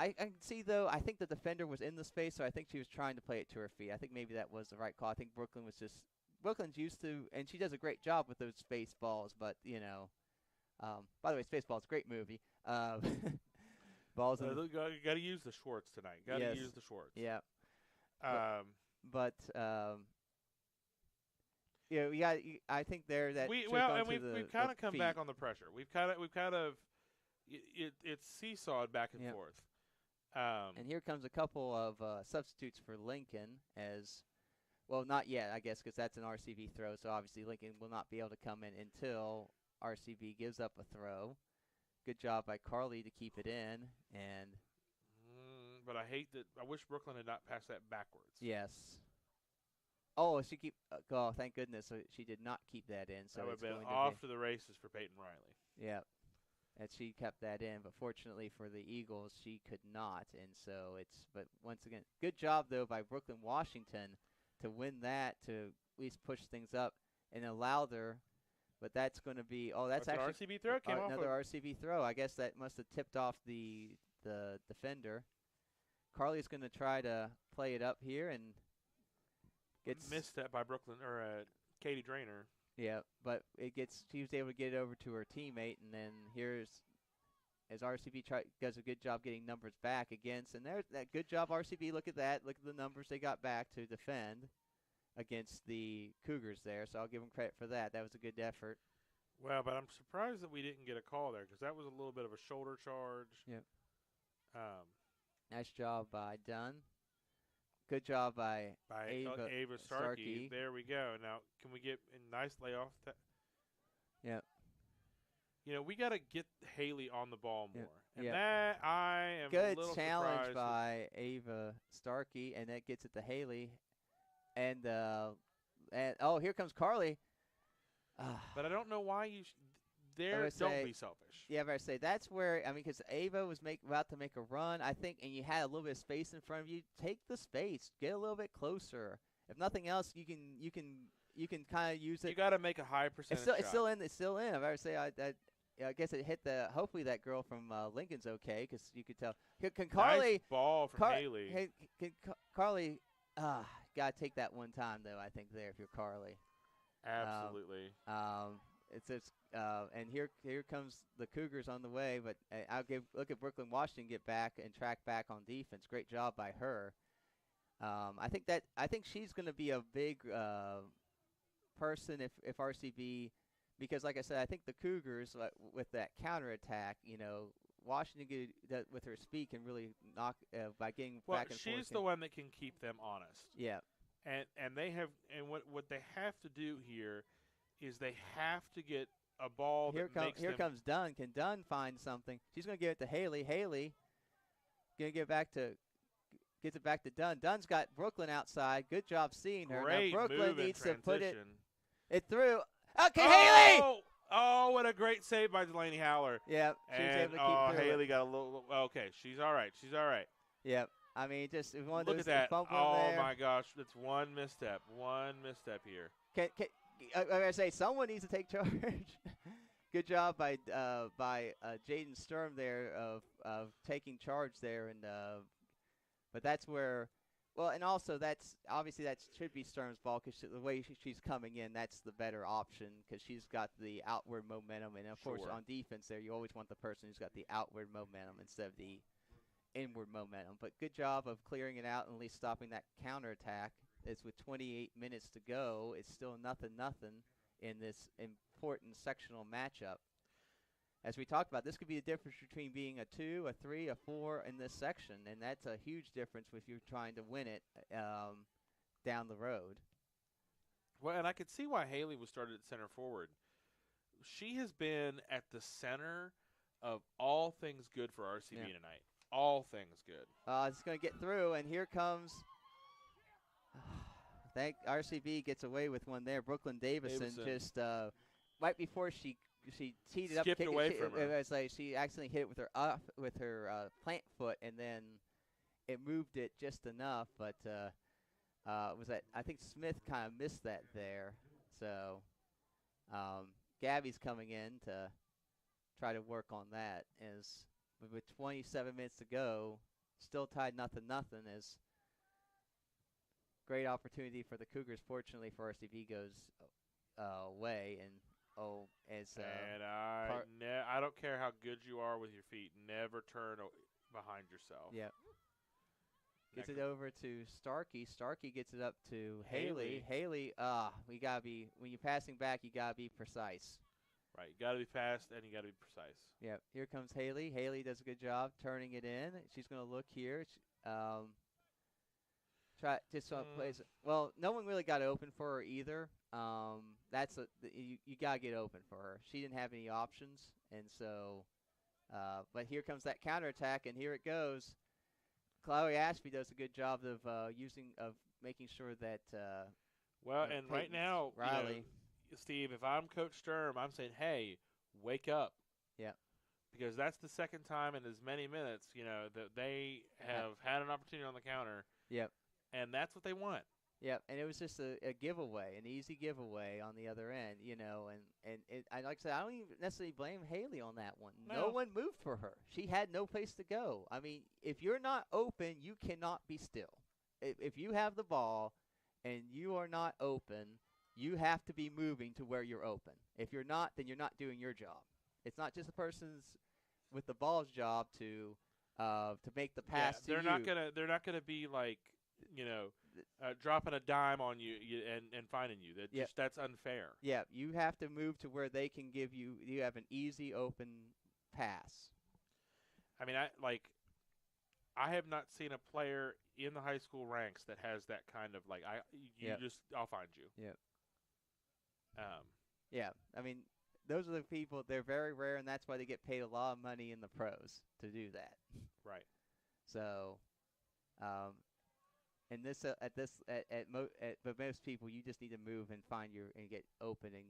I can see, though, I think the defender was in the space, so I think she was trying to play it to her feet. I think maybe that was the right call. I think Brooklyn's used to, and she does a great job with those space balls, but, by the way, Spaceballs, great movie. Balls. You got to use the Schwartz tonight. Got to use the Schwartz. Yeah. I think there that we've kind of come back on the pressure. We've kind of it's seesawed back and forth. And here comes a couple of substitutes for Lincoln not yet, I guess, because that's an RCB throw. So obviously Lincoln will not be able to come in until RCB gives up a throw. Good job by Carly to keep it in, and. But I wish Brooklyn had not passed that backwards. Yes. Oh, thank goodness she did not keep that in. So that would it's have going been off to the races for Peyton Riley. Yeah. And she kept that in, but fortunately for the Eagles, she could not. And so but once again, good job, though, by Brooklyn Washington to win that, to at least push things up and allow their. But that's going to be, that's actually an RCB throw. Came off another RCB throw. I guess that must have tipped off the defender. Carly's going to try to play it up here and gets missed that by Brooklyn or Katie Drainer. Yeah, but she was able to get it over to her teammate, and then here's as RCB does a good job getting numbers back against. And there's that good job, RCB. Look at that. Look at the numbers they got back to defend against the Cougars there. So I'll give them credit for that. That was a good effort. Well, but I'm surprised that we didn't get a call there because that was a little bit of a shoulder charge. Yep. Nice job by Dunn. Good job by Ava Starkey. There we go. Now, can we get a nice layoff? Yep. You know, we got to get Haley on the ball more. Yep. And that I am good a little challenge surprised by Ava Starkey, and that gets it to Haley. And oh, here comes Carly. But I don't know why you don't be selfish. Yeah, but I say that's where because Ava was about to make a run, I think, and you had a little bit of space in front of you. Take the space, get a little bit closer. If nothing else, you can kind of use it. You got to make a high percentage. It's still in. It's still in. I say I guess it hit the. Hopefully that girl from Lincoln's okay because you could tell. Can Carly nice ball from Haley? Hey, can Carly? Gotta take that one time though. I think there if you're Carly. Absolutely. And here comes the Cougars on the way, but look at Brooklyn Washington get back and track back on defense. Great job by her. I think she's going to be a big person if RCB, because like I said, I think the Cougars with that counterattack, Washington with her speed can really knock by getting back and forth. She's the one that can keep them honest. Yeah. And they have, and what they have to do here is they have to get a ball here comes Dunn. Can Dunn find something? She's going to give it to Haley. Haley going to gets it back to Dunn. Dunn's got Brooklyn outside. Good job seeing her. Great now Brooklyn move needs in to put transition. it through. Okay, Haley! Oh, what a great save by Delaney Howler. Yeah, she was able to keep through Haley it. got a little. Okay, she's all right. She's all right. Yep. I mean, just one of Look those at that. Oh there. my gosh, it's one misstep. One misstep here. I say someone needs to take charge. Good job by Jaden Sturm there of taking charge there, and but that's where, well, and also that should be Sturm's ball because the way she's coming in, that's the better option because she's got the outward momentum, and of course on defense there you always want the person who's got the outward momentum instead of the inward momentum. But good job of clearing it out and at least stopping that counterattack. It's with 28 minutes to go. It's still 0-0 in this important sectional matchup. As we talked about, this could be the difference between being a 2, a 3, a 4 in this section, and that's a huge difference if you're trying to win it down the road. Well, and I could see why Haley was started at center forward. She has been at the center of all things good for RCB tonight. All things good. It's going to get through, and here comes. RCB gets away with one there. Brooklyn Davison just right before she teed it up, skipped away from her. It was like she accidentally hit it with her plant foot, and then it moved it just enough. But was that I think Smith kind of missed that there. So Gabby's coming in to try to work on that. With 27 minutes to go, still tied 0-0 is great opportunity for the Cougars. Fortunately for RCB goes away, and I don't care how good you are with your feet, never turn behind yourself. Yep. Gets it over to Starkey. Starkey gets it up to Haley. Haley, we gotta be when you're passing back, you gotta be precise. Right, you got to be fast and you got to be precise. Yep, here comes Haley. Haley does a good job turning it in. She's going to look here. Plays. Well, no one really got open for her either. You got to get open for her. She didn't have any options, and so. But here comes that counterattack, and here it goes. Chloe Ashby does a good job of making sure that. And right now, Riley. Steve, if I'm Coach Sturm, I'm saying, hey, wake up. Yeah. Because that's the second time in as many minutes, that they have had an opportunity on the counter. Yep. And that's what they want. Yep. And it was just a giveaway, an easy giveaway on the other end, and like I said, I don't even necessarily blame Haley on that one. No one moved for her. She had no place to go. I mean, if you're not open, you cannot be still. If you have the ball and you are not open, you have to be moving to where you're open. If you're not, then you're not doing your job. It's not just the person's with the ball's job to make the pass to they're you. They're not gonna be like, dropping a dime on you and finding you. That's unfair. Yeah, you have to move to where they can give you. You have an easy open pass. I mean, I have not seen a player in the high school ranks that has that kind of I'll find you. Yep. Um, Yeah, I mean, those are the people. They're very rare, and that's why they get paid a lot of money in the pros to do that. right. So, and this but most people, you just need to move and find and get open and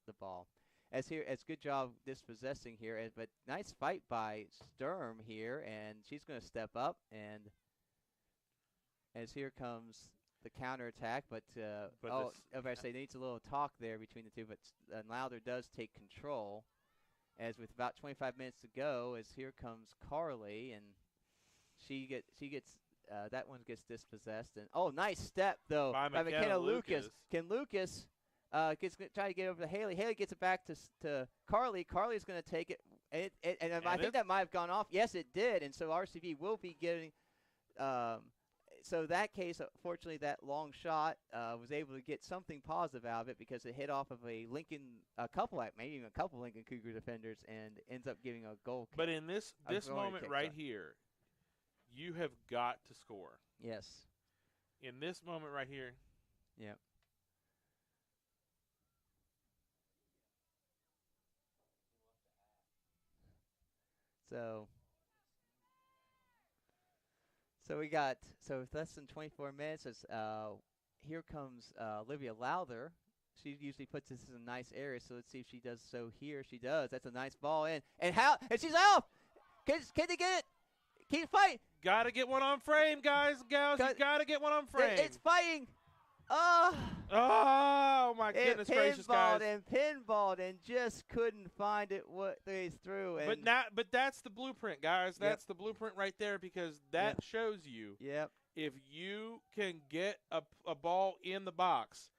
the ball. As good job dispossessing here, but nice fight by Sturm here, and she's going to step up, and as here comes the counterattack, but I say needs a little talk there between the two, but Lowther does take control, as with about 25 minutes to go, as here comes Carly, and she gets that one gets dispossessed, and nice step though by McKenna Lucas. Can Lucas try to get over to Haley. Haley gets it back to Carly. Carly's going to take it, and I think that might have gone off. Yes, it did, and so RCB will be getting. So that case, fortunately, that long shot was able to get something positive out of it because it hit off of maybe even a couple Lincoln Cougar defenders, and ends up giving a goal kick. But in this moment right here, you have got to score. Yes. In this moment right here. Yep. So we got with less than 24 minutes. As here comes Olivia Lowther. She usually puts this in a nice area. So let's see if she does so here. She does. That's a nice ball in. And she's off. Can they get it? Keep fighting. Got to get one on frame, guys, gals. You got to get one on frame. It's fighting. Oh my goodness gracious, guys! And pinballed and just couldn't find it what they threw. And but that's the blueprint, guys. That's the blueprint right there, because that shows you. Yep. If you can get a ball in the box,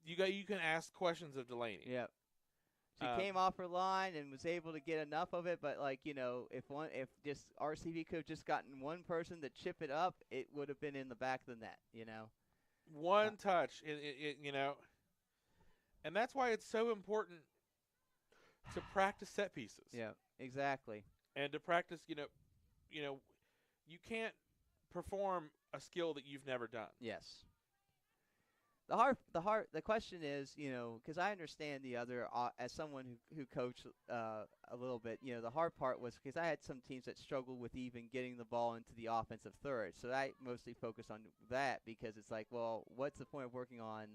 you can ask questions of Delaney. Yep. She came off her line and was able to get enough of it, but if just RCB could have just gotten one person to chip it up, it would have been in the back of the net. One touch, and that's why it's so important to practice set pieces. Yeah, exactly. And to practice, you can't perform a skill that you've never done. Yes. The question is, because I understand the other, as someone who coached a little bit, the hard part was because I had some teams that struggled with even getting the ball into the offensive third. So I mostly focus on that, because it's like, well, what's the point of working on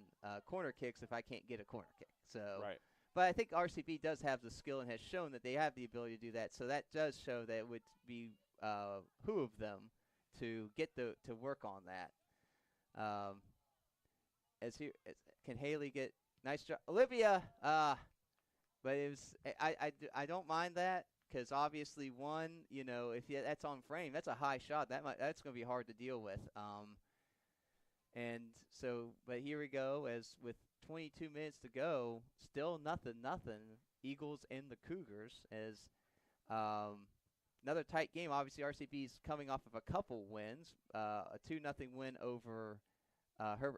corner kicks if I can't get a corner kick? So, right. But I think RCB does have the skill and has shown that they have the ability to do that. So that does show that it would be behoove them to get to work on that. Can Haley get nice job, Olivia? But it was I don't mind that, because obviously if that's on frame, that's a high shot. That's going to be hard to deal with. And so, but here we go, as with 22 minutes to go, still nothing. Eagles and the Cougars, as another tight game. Obviously, RCB's coming off of a couple wins, a 2-0 win over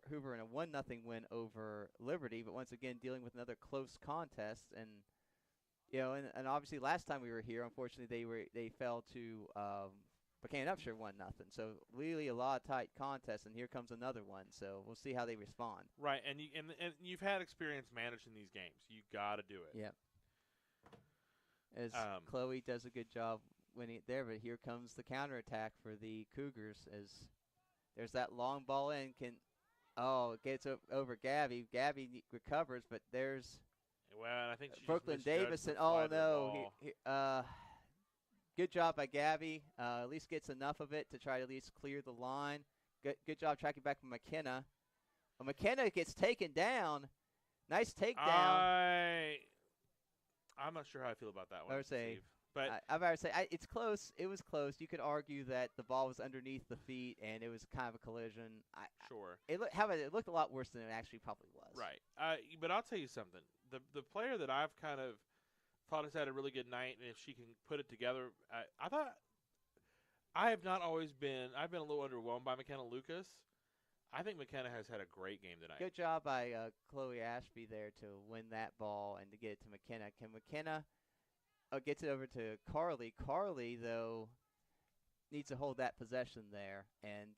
Hoover and a 1-0 win over Liberty, but once again dealing with another close contest, and and obviously last time we were here, unfortunately they fell to Buchanan Upshur 1-0. So really a lot of tight contests, and here comes another one. So we'll see how they respond. Right, and you've had experience managing these games. You got to do it. Yep. As Chloe does a good job winning it there, but here comes the counterattack for the Cougars, as there's that long ball in. It gets over Gabby. Gabby recovers, but there's I think Brooklyn Davis. And good job by Gabby. At least gets enough of it to try to at least clear the line. Good job tracking back from McKenna. McKenna gets taken down. Nice takedown. I'm not sure how I feel about that one, I would say, Steve. But I've already said it's close. It was close. You could argue that the ball was underneath the feet and it was kind of a collision. Sure. It looked a lot worse than it actually probably was. Right. But I'll tell you something. The player that I've kind of thought has had a really good night, and if she can put it together, I thought I have not always been. I've been a little underwhelmed by McKenna Lucas. I think McKenna has had a great game tonight. Good job by Chloe Ashby there to win that ball and to get it to McKenna. Can McKenna gets it over to Carly? Carly, though, needs to hold that possession there, and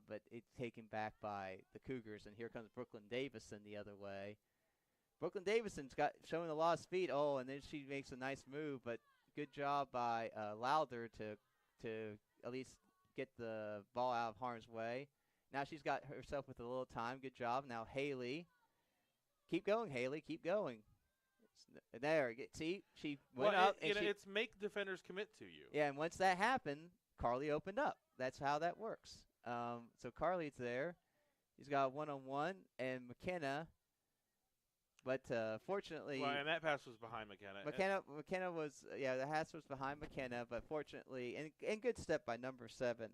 but it's taken back by the Cougars. And here comes Brooklyn Davison the other way. Brooklyn Davison's showing a lot of speed. Oh, and then she makes a nice move, but good job by Lowther to at least get the ball out of harm's way. Now she's got herself with a little time. Good job. Now Haley. Keep going, Haley. Keep going. There. See, she went up. It's make defenders commit to you. Yeah, and once that happened, Carly opened up. That's how that works. So Carly's there. He's got a one-on-one, and McKenna. But fortunately, well, and that pass was behind McKenna. McKenna was the pass was behind McKenna, but fortunately, and good step by number 7,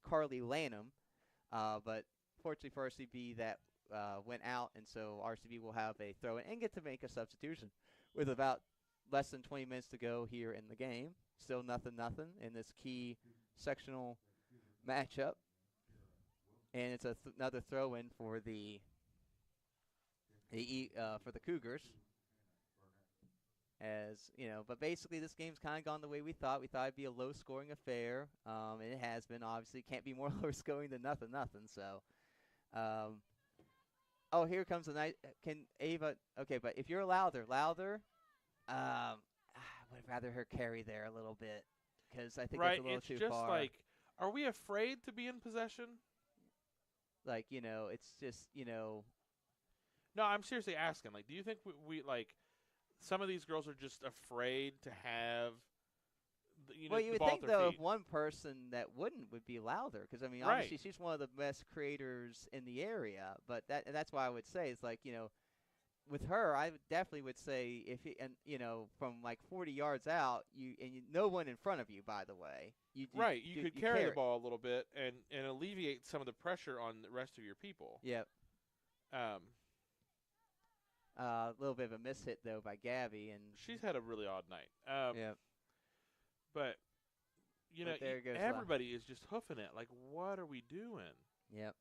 Carly Lanham. But fortunately for RCB, that went out, and so RCB will have a throw-in and get to make a substitution with about less than 20 minutes to go here in the game. Still 0-0 in this key sectional matchup, and it's another throw-in for the Cougars. As you know, but basically this game's kind of gone the way we thought. We thought it'd be a low-scoring affair, and it has been. Obviously, can't be more low-scoring than 0-0. So, oh, here comes the night. Can Ava? Okay, but if you're Lowther, I would rather her carry there a little bit because I think it's a little too far. Right, it's just like, are we afraid to be in possession? Like, it's just, No, I'm seriously asking. Like, do you think we like some of these girls are just afraid to have well, you the would ball think, at their though, feet? of one person that would be Lowther because, I mean, Right. obviously she's one of the best creators in the area. But that's why I would say it's like, with her, I definitely would say from like 40 yards out, no one in front of you, by the way. You could carry the ball a little bit and alleviate some of the pressure on the rest of your people. Yep. A little bit of a mishit, though, by Gabby. And she's had a really odd night. Yep. But, But there goes everybody is just hoofing it. Like, what are we doing? Yep.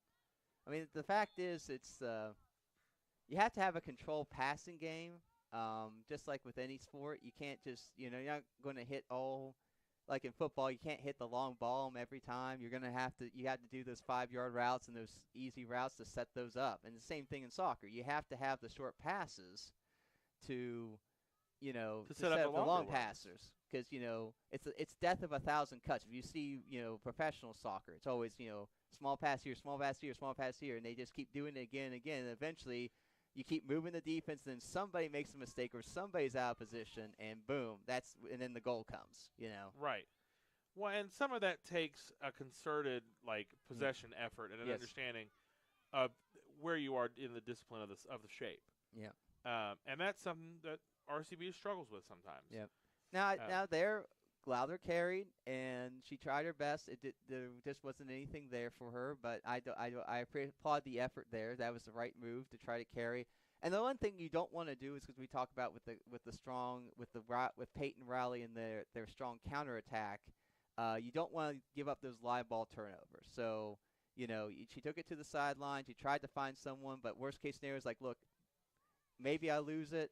I mean, the fact is, it's you have to have a controlled passing game. Just like with any sport, you can't just, you're not going to hit all. Like in football, you can't hit the long ball every time. You have to do those 5-yard routes and those easy routes to set those up. And the same thing in soccer. You have to have the short passes to set up the long passers. Because, it's death of 1,000 cuts. If you see, professional soccer, it's always, small pass here, small pass here, small pass here. And they just keep doing it again and again. And eventually, you keep moving the defense, then somebody makes a mistake or somebody's out of position, and boom, and then the goal comes, Right. Well, and some of that takes a concerted, possession effort and an understanding of where you are in the discipline of the shape. Yeah. And that's something that RCB struggles with sometimes. Yeah. Now there, Lowther carried, and she tried her best. There just wasn't anything there for her, but I applaud the effort there. That was the right move to try to carry. And the one thing you don't want to do is, because we talk about with Peyton Rowley and their strong counterattack, you don't want to give up those live ball turnovers. So she took it to the sideline. She tried to find someone, but worst case scenario is like, look, maybe I lose it.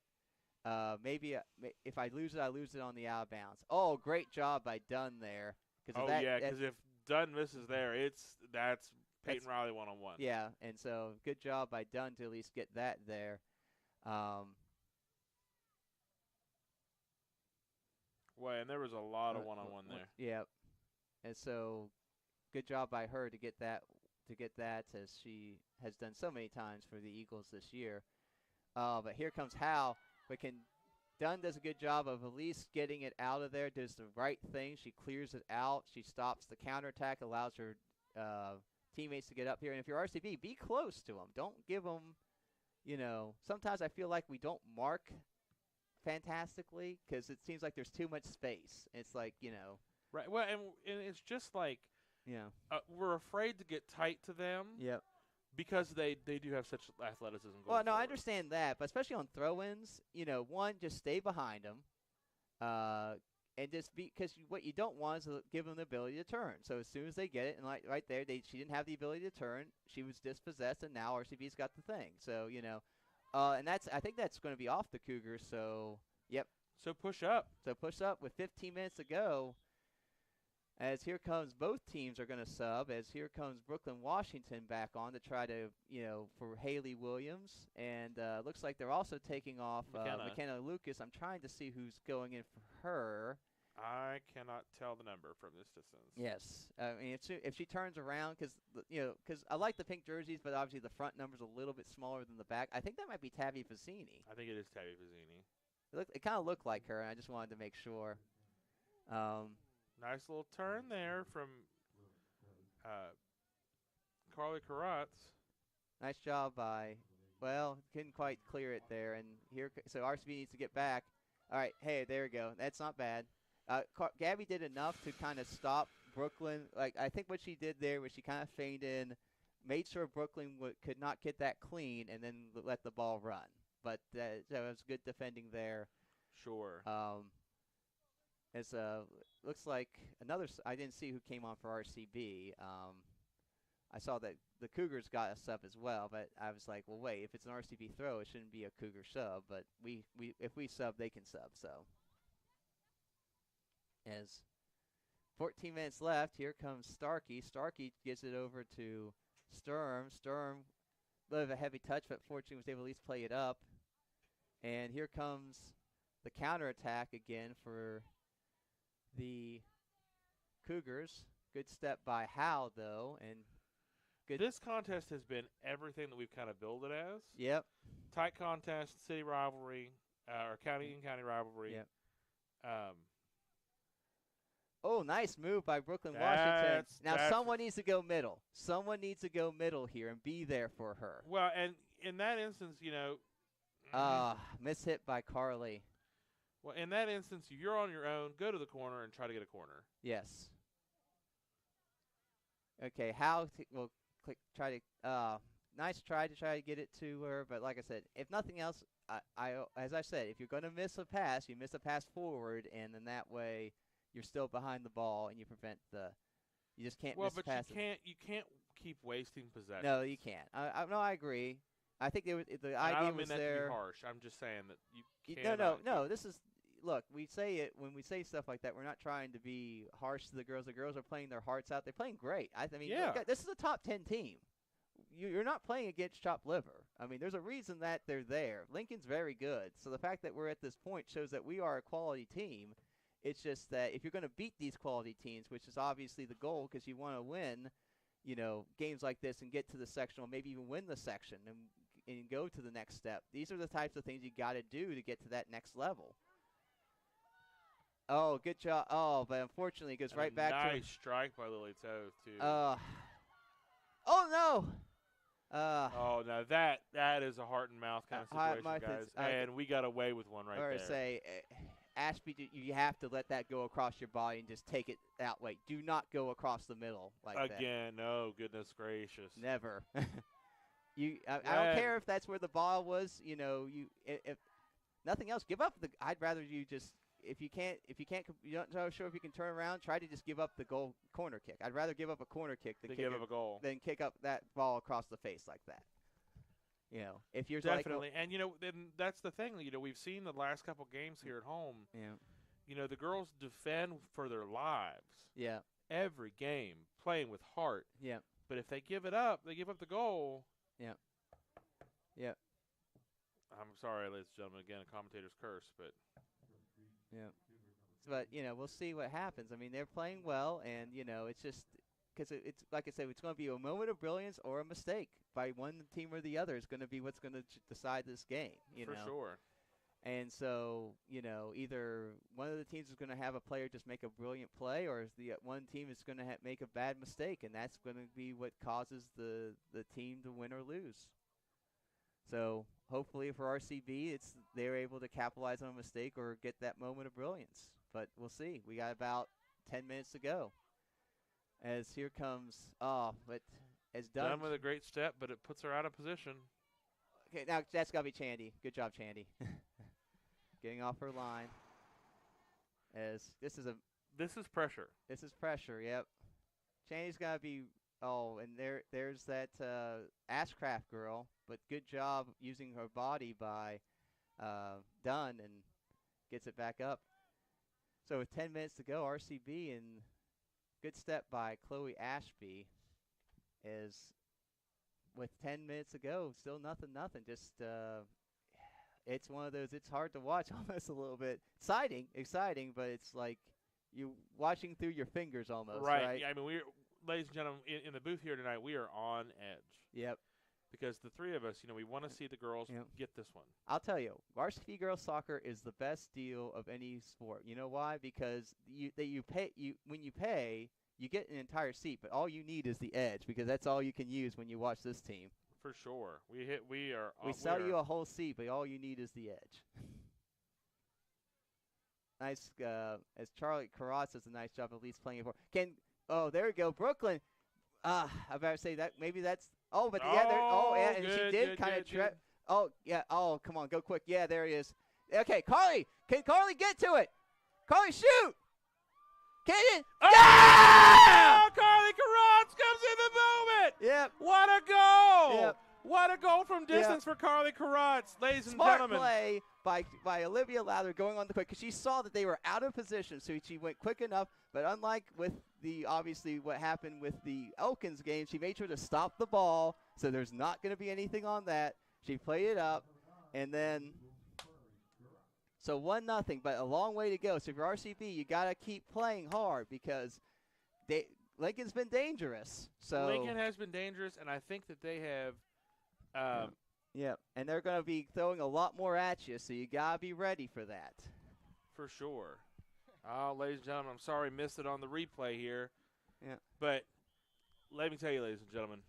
If I lose it, I lose it on the out of bounds. Oh, great job by Dunn there. Because if Dunn misses there, that's Peyton Riley one-on-one. Yeah, and so good job by Dunn to at least get that there. Well, and there was a lot of one-on-one there. Yeah, and so good job by her to get that as she has done so many times for the Eagles this year. But here comes Hal. But Dunn does a good job of at least getting it out of there, does the right thing. She clears it out. She stops the counterattack, allows her teammates to get up here. And if you're RCB, be close to them. Don't give them, sometimes I feel like we don't mark fantastically because it seems like there's too much space. It's like, Right. Well, and it's just like we're afraid to get tight to them. Yep. because they do have such athleticism. Well, going no, I forward. understand that, but especially on throw-ins, one, just stay behind them, and just because what you don't want is to give them the ability to turn. So as soon as they get it, and like right there, she didn't have the ability to turn. She was dispossessed, and now RCB's got the thing. So and I think that's going to be off the Cougars. So yep. So push up. So push up with 15 minutes to go. As here comes, both teams are going to sub. As here comes Brooklyn Washington back on to try to, for Haley Williams. And looks like they're also taking off McKenna Lucas. I'm trying to see who's going in for her. I cannot tell the number from this distance. Yes. I mean, if she turns around, because I like the pink jerseys, but obviously the front number's a little bit smaller than the back. I think that might be Tabby Fazzini. I think it is Tabby Fazzini. It kind of looked like her, and I just wanted to make sure. Nice little turn there from Carly Karatz. Nice job by, couldn't quite clear it there. And so RCB needs to get back. All right, hey, there we go. That's not bad. Gabby did enough to kind of stop Brooklyn. I think what she did there was she kind of feigned in, made sure Brooklyn could not get that clean, and then let the ball run. But that was good defending there. Sure. It's looks like I didn't see who came on for RCB. I saw that the Cougars got a sub as well, but I was like, well, wait, if it's an RCB throw, it shouldn't be a Cougar sub. But if we sub, they can sub. So as 14 minutes left, here comes Starkey. Starkey gives it over to Sturm. Sturm, a little bit of a heavy touch, but fortunately was able to at least play it up. And here comes the counterattack again for the Cougars. Good step by Howe, though, and good. This contest has been everything that we've kind of billed it as. Yep. Tight contest, city rivalry, or county and county rivalry. Yep. Nice move by Brooklyn Washington. Now someone needs to go middle. Someone needs to go middle here and be there for her. Well, and in that instance, miss hit by Carly. Well, in that instance, if you're on your own, go to the corner and try to get a corner. Yes. Okay, Howe will try to nice try to get it to her, but like I said, if nothing else, as I said, if you're going to miss a pass, you miss a pass forward, and then that way you're still behind the ball and you prevent you just can't miss passes. Well, but you can't keep wasting possession. No, you can't. I agree. I think the idea I don't mean was that there. to be harsh. I'm just saying that you can't. No. This is look. We say it when we say stuff like that. We're not trying to be harsh to the girls. The girls are playing their hearts out. They're playing great. I mean, yeah. Look, this is a top 10 team. You're not playing against chopped liver. I mean, there's a reason that they're there. Lincoln's very good. So the fact that we're at this point shows that we are a quality team. It's just that if you're going to beat these quality teams, which is obviously the goal because you want to win, games like this and get to the sectional, maybe even win the section and go to the next step. These are the types of things you got to do to get to that next level. Oh, good job. Oh, but unfortunately it goes right back to nice strike by Lily Toe, too. Oh, no. Oh, no, that is a heart and mouth kind of situation, guys. And we got away with one right there. Or say, Ashby, you have to let that go across your body and just take it that way. Do not go across the middle like that. Again, no, goodness gracious. Never. I don't care if that's where the ball was. If nothing else, give up I'd rather you just if you can't, you're not sure if you can turn around. Try to just give up the corner kick. I'd rather give up a corner kick than give up a goal than kick up that ball across the face like that. If you're definitely, and then that's the thing. We've seen the last couple games here at home. Yeah. The girls defend for their lives. Yeah. Every game, playing with heart. Yeah. But if they give it up, they give up the goal. Yeah. Yeah. I'm sorry, ladies and gentlemen. Again, a commentator's curse, but. Yeah. But we'll see what happens. I mean, they're playing well, and it's just. Because it's like I said, it's going to be a moment of brilliance or a mistake by one team or the other. Is going to be what's going to decide this game. For sure. And so either one of the teams is going to have a player just make a brilliant play, or the one team is going to make a bad mistake, and that's going to be what causes the team to win or lose. So hopefully for RCB, they're able to capitalize on a mistake or get that moment of brilliance. But we'll see. We got about 10 minutes to go. As here comes, but as Done with a great step, but it puts her out of position. Okay, now that's got to be Chandy. Good job, Chandy. Getting off her line. As this is pressure. This is pressure, yep. Chandy's got to be, and there's that Ashcraft girl, but good job using her body by Dunn and gets it back up. So with 10 minutes to go, RCB and good step by Chloe Ashby is with 10 minutes to go, still nothing. Just it's one of those, it's hard to watch almost a little bit. Exciting, but it's like you watching through your fingers almost, right? Yeah, I mean, ladies and gentlemen, in the booth here tonight, we are on edge. Yep. Because the three of us, we want to see the girls get this one. I'll tell you, varsity girls soccer is the best deal of any sport. You know why? Because when you pay, you get an entire seat, but all you need is the edge because that's all you can use when you watch this team. For sure, we sell you a whole seat, but all you need is the edge. Nice, as Charlie Karatz does a nice job at least playing it for. There we go, Brooklyn. I better say that maybe that's. And she did kind of trip. Oh yeah. Oh, come on, go quick. Yeah, there he is. Okay, Carly. Can Carly get to it? Carly, shoot. Can it? Yeah! Oh, Carly Karatz comes in the moment. Yep. What a goal! Yep. What a goal from distance for Carly Karatz, ladies and gentlemen. Smart play by Olivia Lowther going on the quick because she saw that they were out of position, so she went quick enough. But unlike with obviously what happened with the Elkins game, she made sure to stop the ball, so there's not going to be anything on that. She played it up, and then so 1-0, but a long way to go. So if you're RCB, you got to keep playing hard because Lincoln's been dangerous. So Lincoln has been dangerous, and I think that they have. And they're going to be throwing a lot more at you, so you got to be ready for that. For sure. Oh, ladies and gentlemen, I'm sorry I missed it on the replay here. Yeah. But let me tell you, ladies and gentlemen,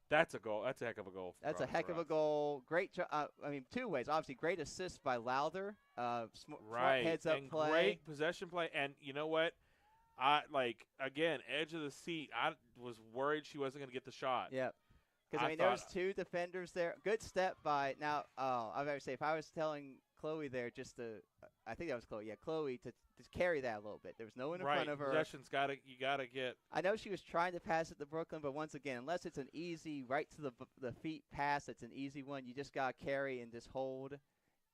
that's a goal. That's a heck of a goal. That's a heck of a goal. Great two ways. Obviously, great assist by Lowther. Smart heads-up play. Great possession play. And you know what? Again, edge of the seat. I was worried she wasn't going to get the shot. Yep. Because, there was two defenders there. Good step by – now, I better say, if I was telling Chloe there I think that was Chloe. Yeah, Chloe to carry that a little bit. There was no one in front of her. Possession's you got to get – I know she was trying to pass it to Brooklyn, but once again, unless it's an easy right to the feet pass, it's an easy one. You just got to carry and just hold.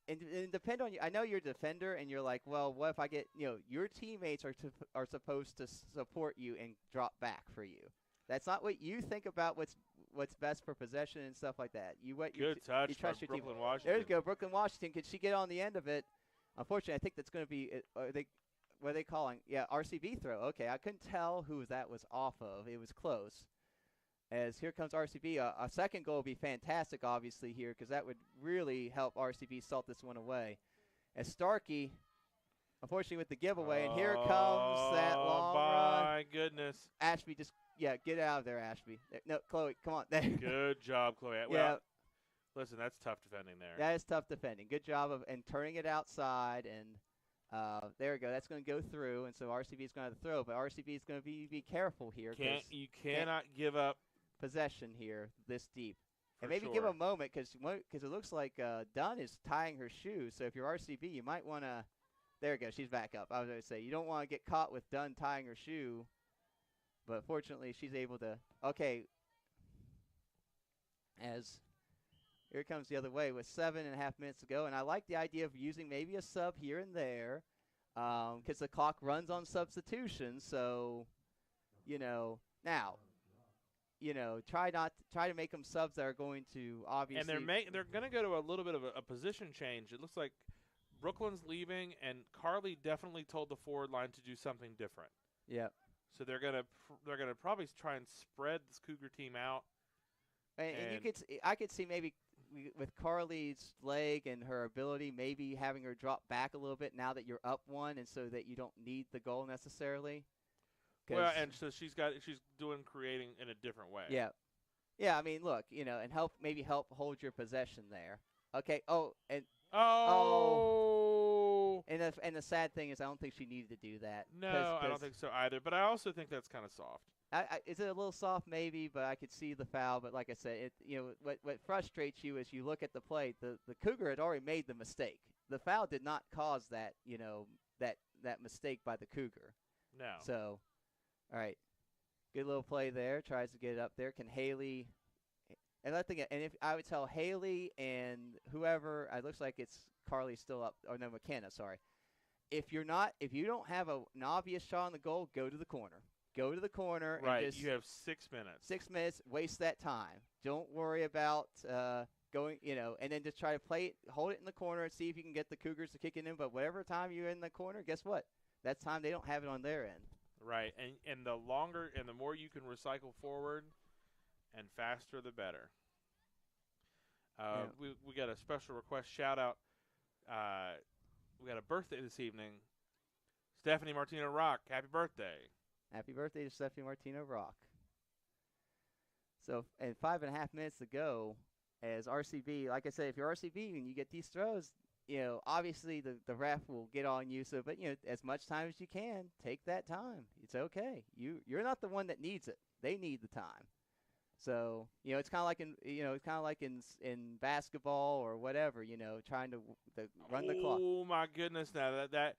And depend on you. I know you're a defender, and you're like, well, what if I get – your teammates are supposed to support you and drop back for you. That's not what you think about what's best for possession and stuff like that. Good touch you trust your Brooklyn team. Washington. There you go, Brooklyn Washington. Could she get on the end of it? Unfortunately, I think that's going to be what are they calling? Yeah, RCB throw. Okay, I couldn't tell who that was off of. It was close. As here comes RCB. A second goal would be fantastic, obviously, here, because that would really help RCB salt this one away. As Starkey, unfortunately, with the giveaway, and here comes that long run. My goodness. Ashby just get out of there, Ashby. No, Chloe, come on. Good job, Chloe. Well, listen, that's tough defending there. That is tough defending. Good job and turning it outside, and there we go. That's going to go through, and so RCB is going to have to throw, but RCB is going to be careful here. You cannot give up possession here this deep. And maybe give a moment because it looks like Dunn is tying her shoe. So if you're RCB, you might want to – there we go. She's back up. I was going to say, you don't want to get caught with Dunn tying her shoe. But fortunately, she's able to – okay. As here it comes the other way with 7.5 minutes to go. And I like the idea of using maybe a sub here and there because the clock runs on substitution. So, now – try to make them subs that are going to obviously. And they're going to go to a little bit of a position change. It looks like Brooklyn's leaving, and Carly definitely told the forward line to do something different. Yep. So they're gonna probably try and spread this Cougar team out. And I could see maybe with Carly's leg and her ability, maybe having her drop back a little bit now that you're up one, and so that you don't need the goal necessarily. Well, and so she's creating in a different way. Yeah. Yeah, I mean, look, and help hold your possession there. Okay. And the sad thing is I don't think she needed to do that. No, I don't think so either, but I also think that's kind of soft. Is it a little soft? Maybe, but I could see the foul. But like I said, what frustrates you is you look at the play. The Cougar had already made the mistake. The foul did not cause that, that mistake by the Cougar. No. So, all right, good little play there. Tries to get it up there. Can Haley? And if I would tell Haley and whoever, it looks like it's Carly still up. Or no, McKenna. Sorry. If you don't have an obvious shot on the goal, go to the corner. Go to the corner. Right. And just You have 6 minutes. 6 minutes. Waste that time. Don't worry about going. And then just try to play it, hold it in the corner, and see if you can get the Cougars to kick it in. But whatever time you're in the corner, guess what? That's time they don't have it on their end. Right. And the longer and the more you can recycle forward, and faster the better. We got a special request shout out. We got a birthday this evening. Stephanie Martino Rock, happy birthday. Happy birthday to Stephanie Martino Rock. So, and 5.5 minutes to go as RCB, like I said, if you're RCB and you get these throws, obviously the ref will get on you. So, but, as much time as you can, take that time. It's okay. You're not the one that needs it. They need the time. So, it's kind of like in basketball or whatever, trying to run the clock. Oh my goodness! Now that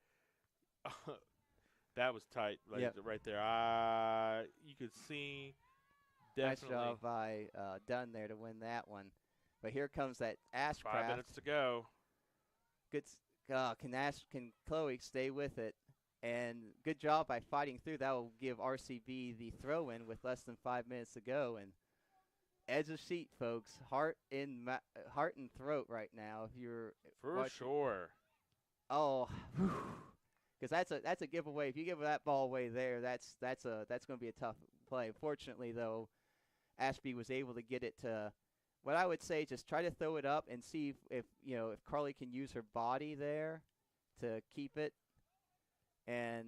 that was tight right there. You could see definitely. Nice job by Dunn there to win that one. But here comes that Ashcraft. 5 minutes to go. Good. Can Chloe stay with it? And good job by fighting through. That will give RCB the throw-in with less than 5 minutes to go. And edge of seat, folks. Heart and throat right now. If you're for sure. Oh, because that's a giveaway. If you give that ball away there, that's going to be a tough play. Fortunately, though, Ashby was able to get it to. What I would say, just try to throw it up and see if Carly can use her body there to keep it. And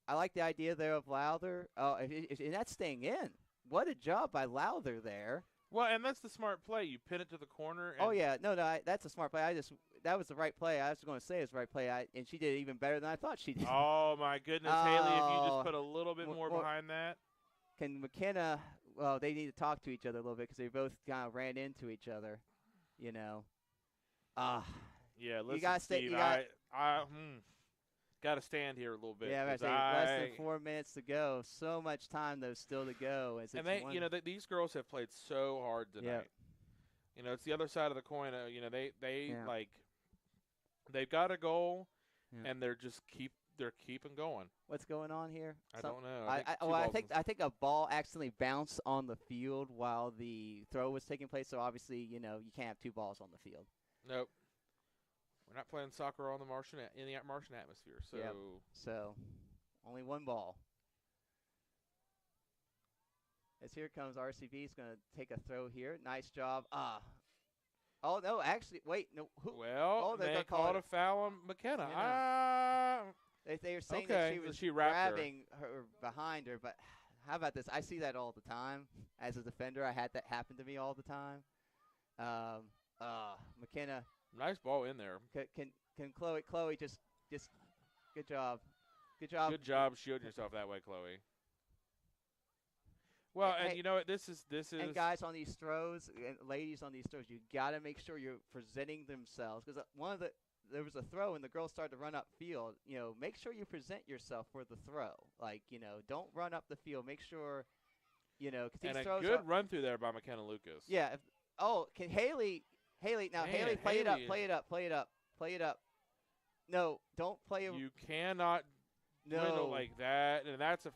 I like the idea there of Lowther. Oh, and that's staying in. What a job by Lowther there. Well, and that's the smart play. You pin it to the corner. And that's a smart play. That was the right play. I was going to say it's the right play, and she did it even better than I thought she did. Oh my goodness, Haley! If you just put a little bit more behind that. Can McKenna? Well, they need to talk to each other a little bit because they both kind of ran into each other. Yeah, listen, you gotta stay. Steve, got to stand here a little bit. Yeah, less than 4 minutes to go. So much time, though, still to go. These girls have played so hard tonight. Yep. It's the other side of the coin. They've got a goal, and they're keeping going. What's going on here? I don't know. I think a ball accidentally bounced on the field while the throw was taking place. So obviously, you can't have two balls on the field. Nope. We're not playing soccer on the Martian atmosphere. So So only one ball. As here comes RCB. He's going to take a throw here. Nice job. Oh, no, actually, wait. No. They called a foul on McKenna. They were saying that she was grabbing her behind her, but how about this? I see that all the time. As a defender, I had that happen to me all the time. McKenna. Nice ball in there. Can Chloe just good job. Good job. Good job shielding yourself that way, Chloe. Well, and you know what? This is. And guys on these throws, and ladies on these throws, you got to make sure you're presenting themselves because there was a throw and the girls started to run up field. Make sure you present yourself for the throw. Don't run up the field. Make sure, because these and throws a good run through there by McKenna Lucas. Yeah. Can Haley? Haley, play it up. No, don't play it. You cannot dwindle like that, and that's a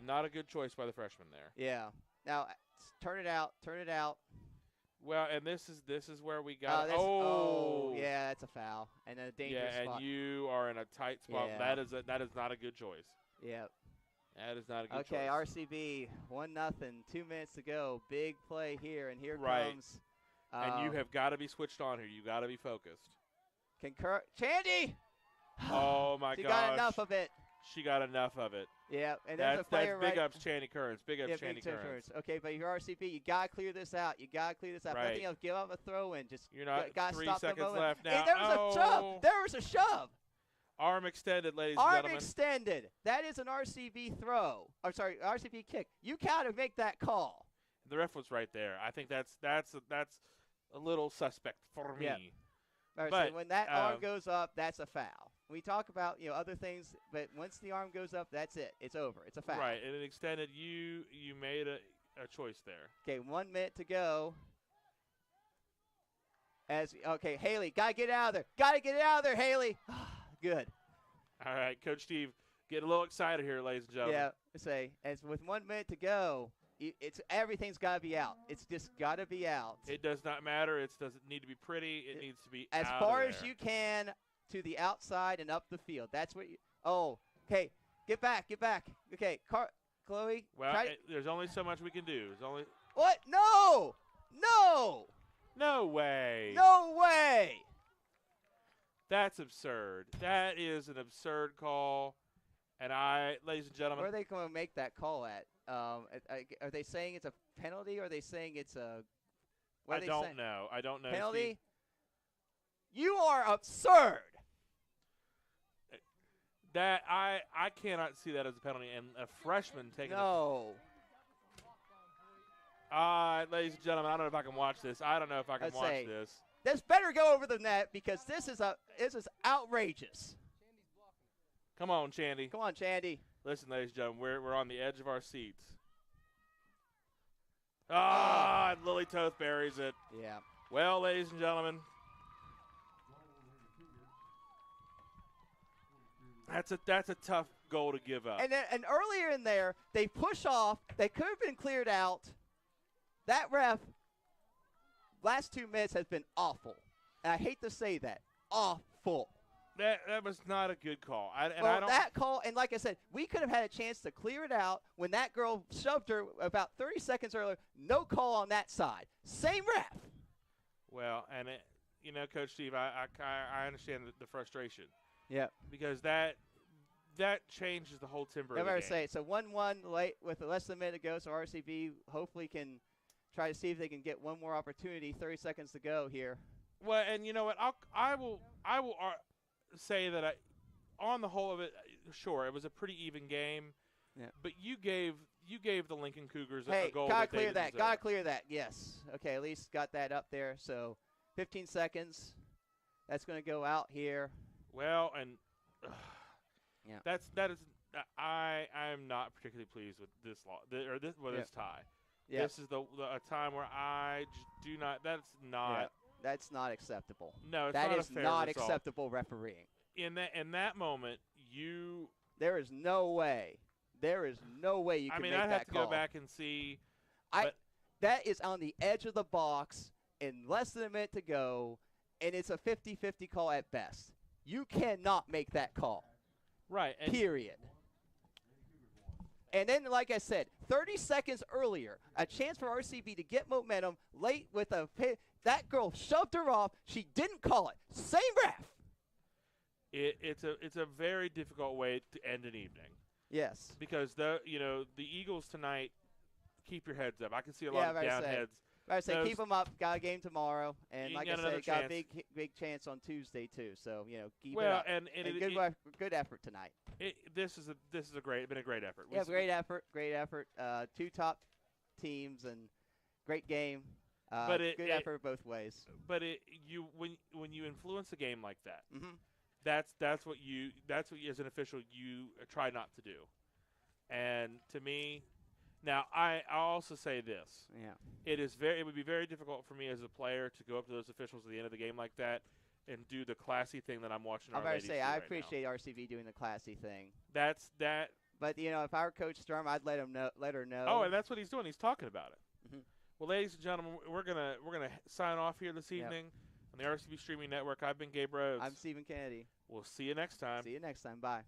not a good choice by the freshman there. Yeah. Now, turn it out. Well, and this is where we got. Yeah, that's a foul and a dangerous spot. Yeah, and you are in a tight spot. Yeah. That is not a good choice. Yep. That is not a good choice. Okay, RCB 1-0, 2 minutes to go. Big play here, and here comes. And you have got to be switched on here. You got to be focused. Chandy. Oh my gosh. She got enough of it. She got enough of it. Yeah, and there's a player big ups, Chandy Kearns. Big ups, Chandy Kearns. Okay, but you're RCB. You gotta clear this out. Right. Nothing else. Give up a throw in. Just you're not gotta 3 stop seconds the moment. left now. Hey, there was a shove. Arm extended, ladies and Arm gentlemen. extended. That is an RCB throw. Or sorry, RCB kick. You gotta make that call. The ref was right there. I think that's a little suspect for me. Yeah. All right, But, so when that arm goes up, that's a foul. We talk about other things, but once the arm goes up, that's it. It's over. It's a foul. Right, and it extended. You made a choice there. Okay, 1 minute to go. Okay, Haley, gotta get out of there. Gotta get out of there, Haley. Good. All right, Coach Steve, getting a little excited here, ladies and gentlemen. Yeah, as with 1 minute to go, everything's got to be out. It's just got to be out. It does not matter. It doesn't need to be pretty. It needs to be as out far of as there. you can to the outside and up the field. That's what you. Oh, okay. Get back. Okay, Chloe. Well, there's only so much we can do. There's only. What? No. No way. No way. That's absurd. That is an absurd call. And ladies and gentlemen. Where are they going to make that call at? Are they saying it's a penalty, or are they saying it's a? I don't know. I don't know. Penalty? Steve. You are absurd. That I cannot see that as a penalty, and a freshman taking. No. Ladies and gentlemen, I don't know if I can watch this. I don't know if I can watch this. This better go over the net because this is outrageous. Come on, Chandy. Come on, Chandy. Listen, ladies and gentlemen, we're on the edge of our seats. And Lily Toth buries it. Yeah. Well, ladies and gentlemen, that's a tough goal to give up. And earlier in there, they push off. They could have been cleared out. That ref, last 2 minutes has been awful. And I hate to say that, awful. That was not a good call. That call, and like I said, we could have had a chance to clear it out when that girl shoved her about 30 seconds earlier. No call on that side. Same ref. Well, and Coach Steve, I understand the frustration. Yeah. Because that changes the whole timber of the game. Say so 1-1 late with less than a minute to go. So RCB hopefully can try to see if they can get one more opportunity. 30 seconds to go here. Well, and you know what? I will say that on the whole of it, sure, it was a pretty even game. Yeah. But you gave the Lincoln Cougars a goal. Gotta clear that. Gotta clear that. Yes. Okay. At least got that up there. So 15 seconds. That's going to go out here. Well, and yeah. that is. I am not particularly pleased with this this tie. Yeah. This is a time where I do not. That's not. Yeah. That's not acceptable. No, it's that not is a fair not result. acceptable refereeing. In that moment, there is no way. There is no way you can make that call. I'd have to go back and see. That is on the edge of the box in less than a minute to go, and it's a 50-50 call at best. You cannot make that call. Right. Period. And then, like I said, 30 seconds earlier, a chance for RCB to get momentum late with a hit. That girl shoved her off. She didn't call it. Same ref. It's a very difficult way to end an evening. Yes. Because the Eagles tonight, keep your heads up. I can see a lot of down heads. I say keep them up. Got a game tomorrow, and like I said, got a big chance on Tuesday too. So keep it up. And good effort tonight. This is been a great effort. Yeah, great effort. Two top teams and great game. Good effort both ways. But when you influence a game like that, mm-hmm. that's what you as an official you try not to do. And to me, now I'll also say this. Yeah. It would be very difficult for me as a player to go up to those officials at the end of the game like that and do the classy thing that I'm watching. I appreciate RCB doing the classy thing. That's that. But if I were Coach Sturm, I'd let her know. Oh, and that's what he's doing. He's talking about it. Mm-hmm. Well, ladies and gentlemen, we're gonna sign off here this evening on the RCB Streaming Network. I've been Gabe Rhodes. I'm Stephen Kennedy. We'll see you next time. See you next time. Bye.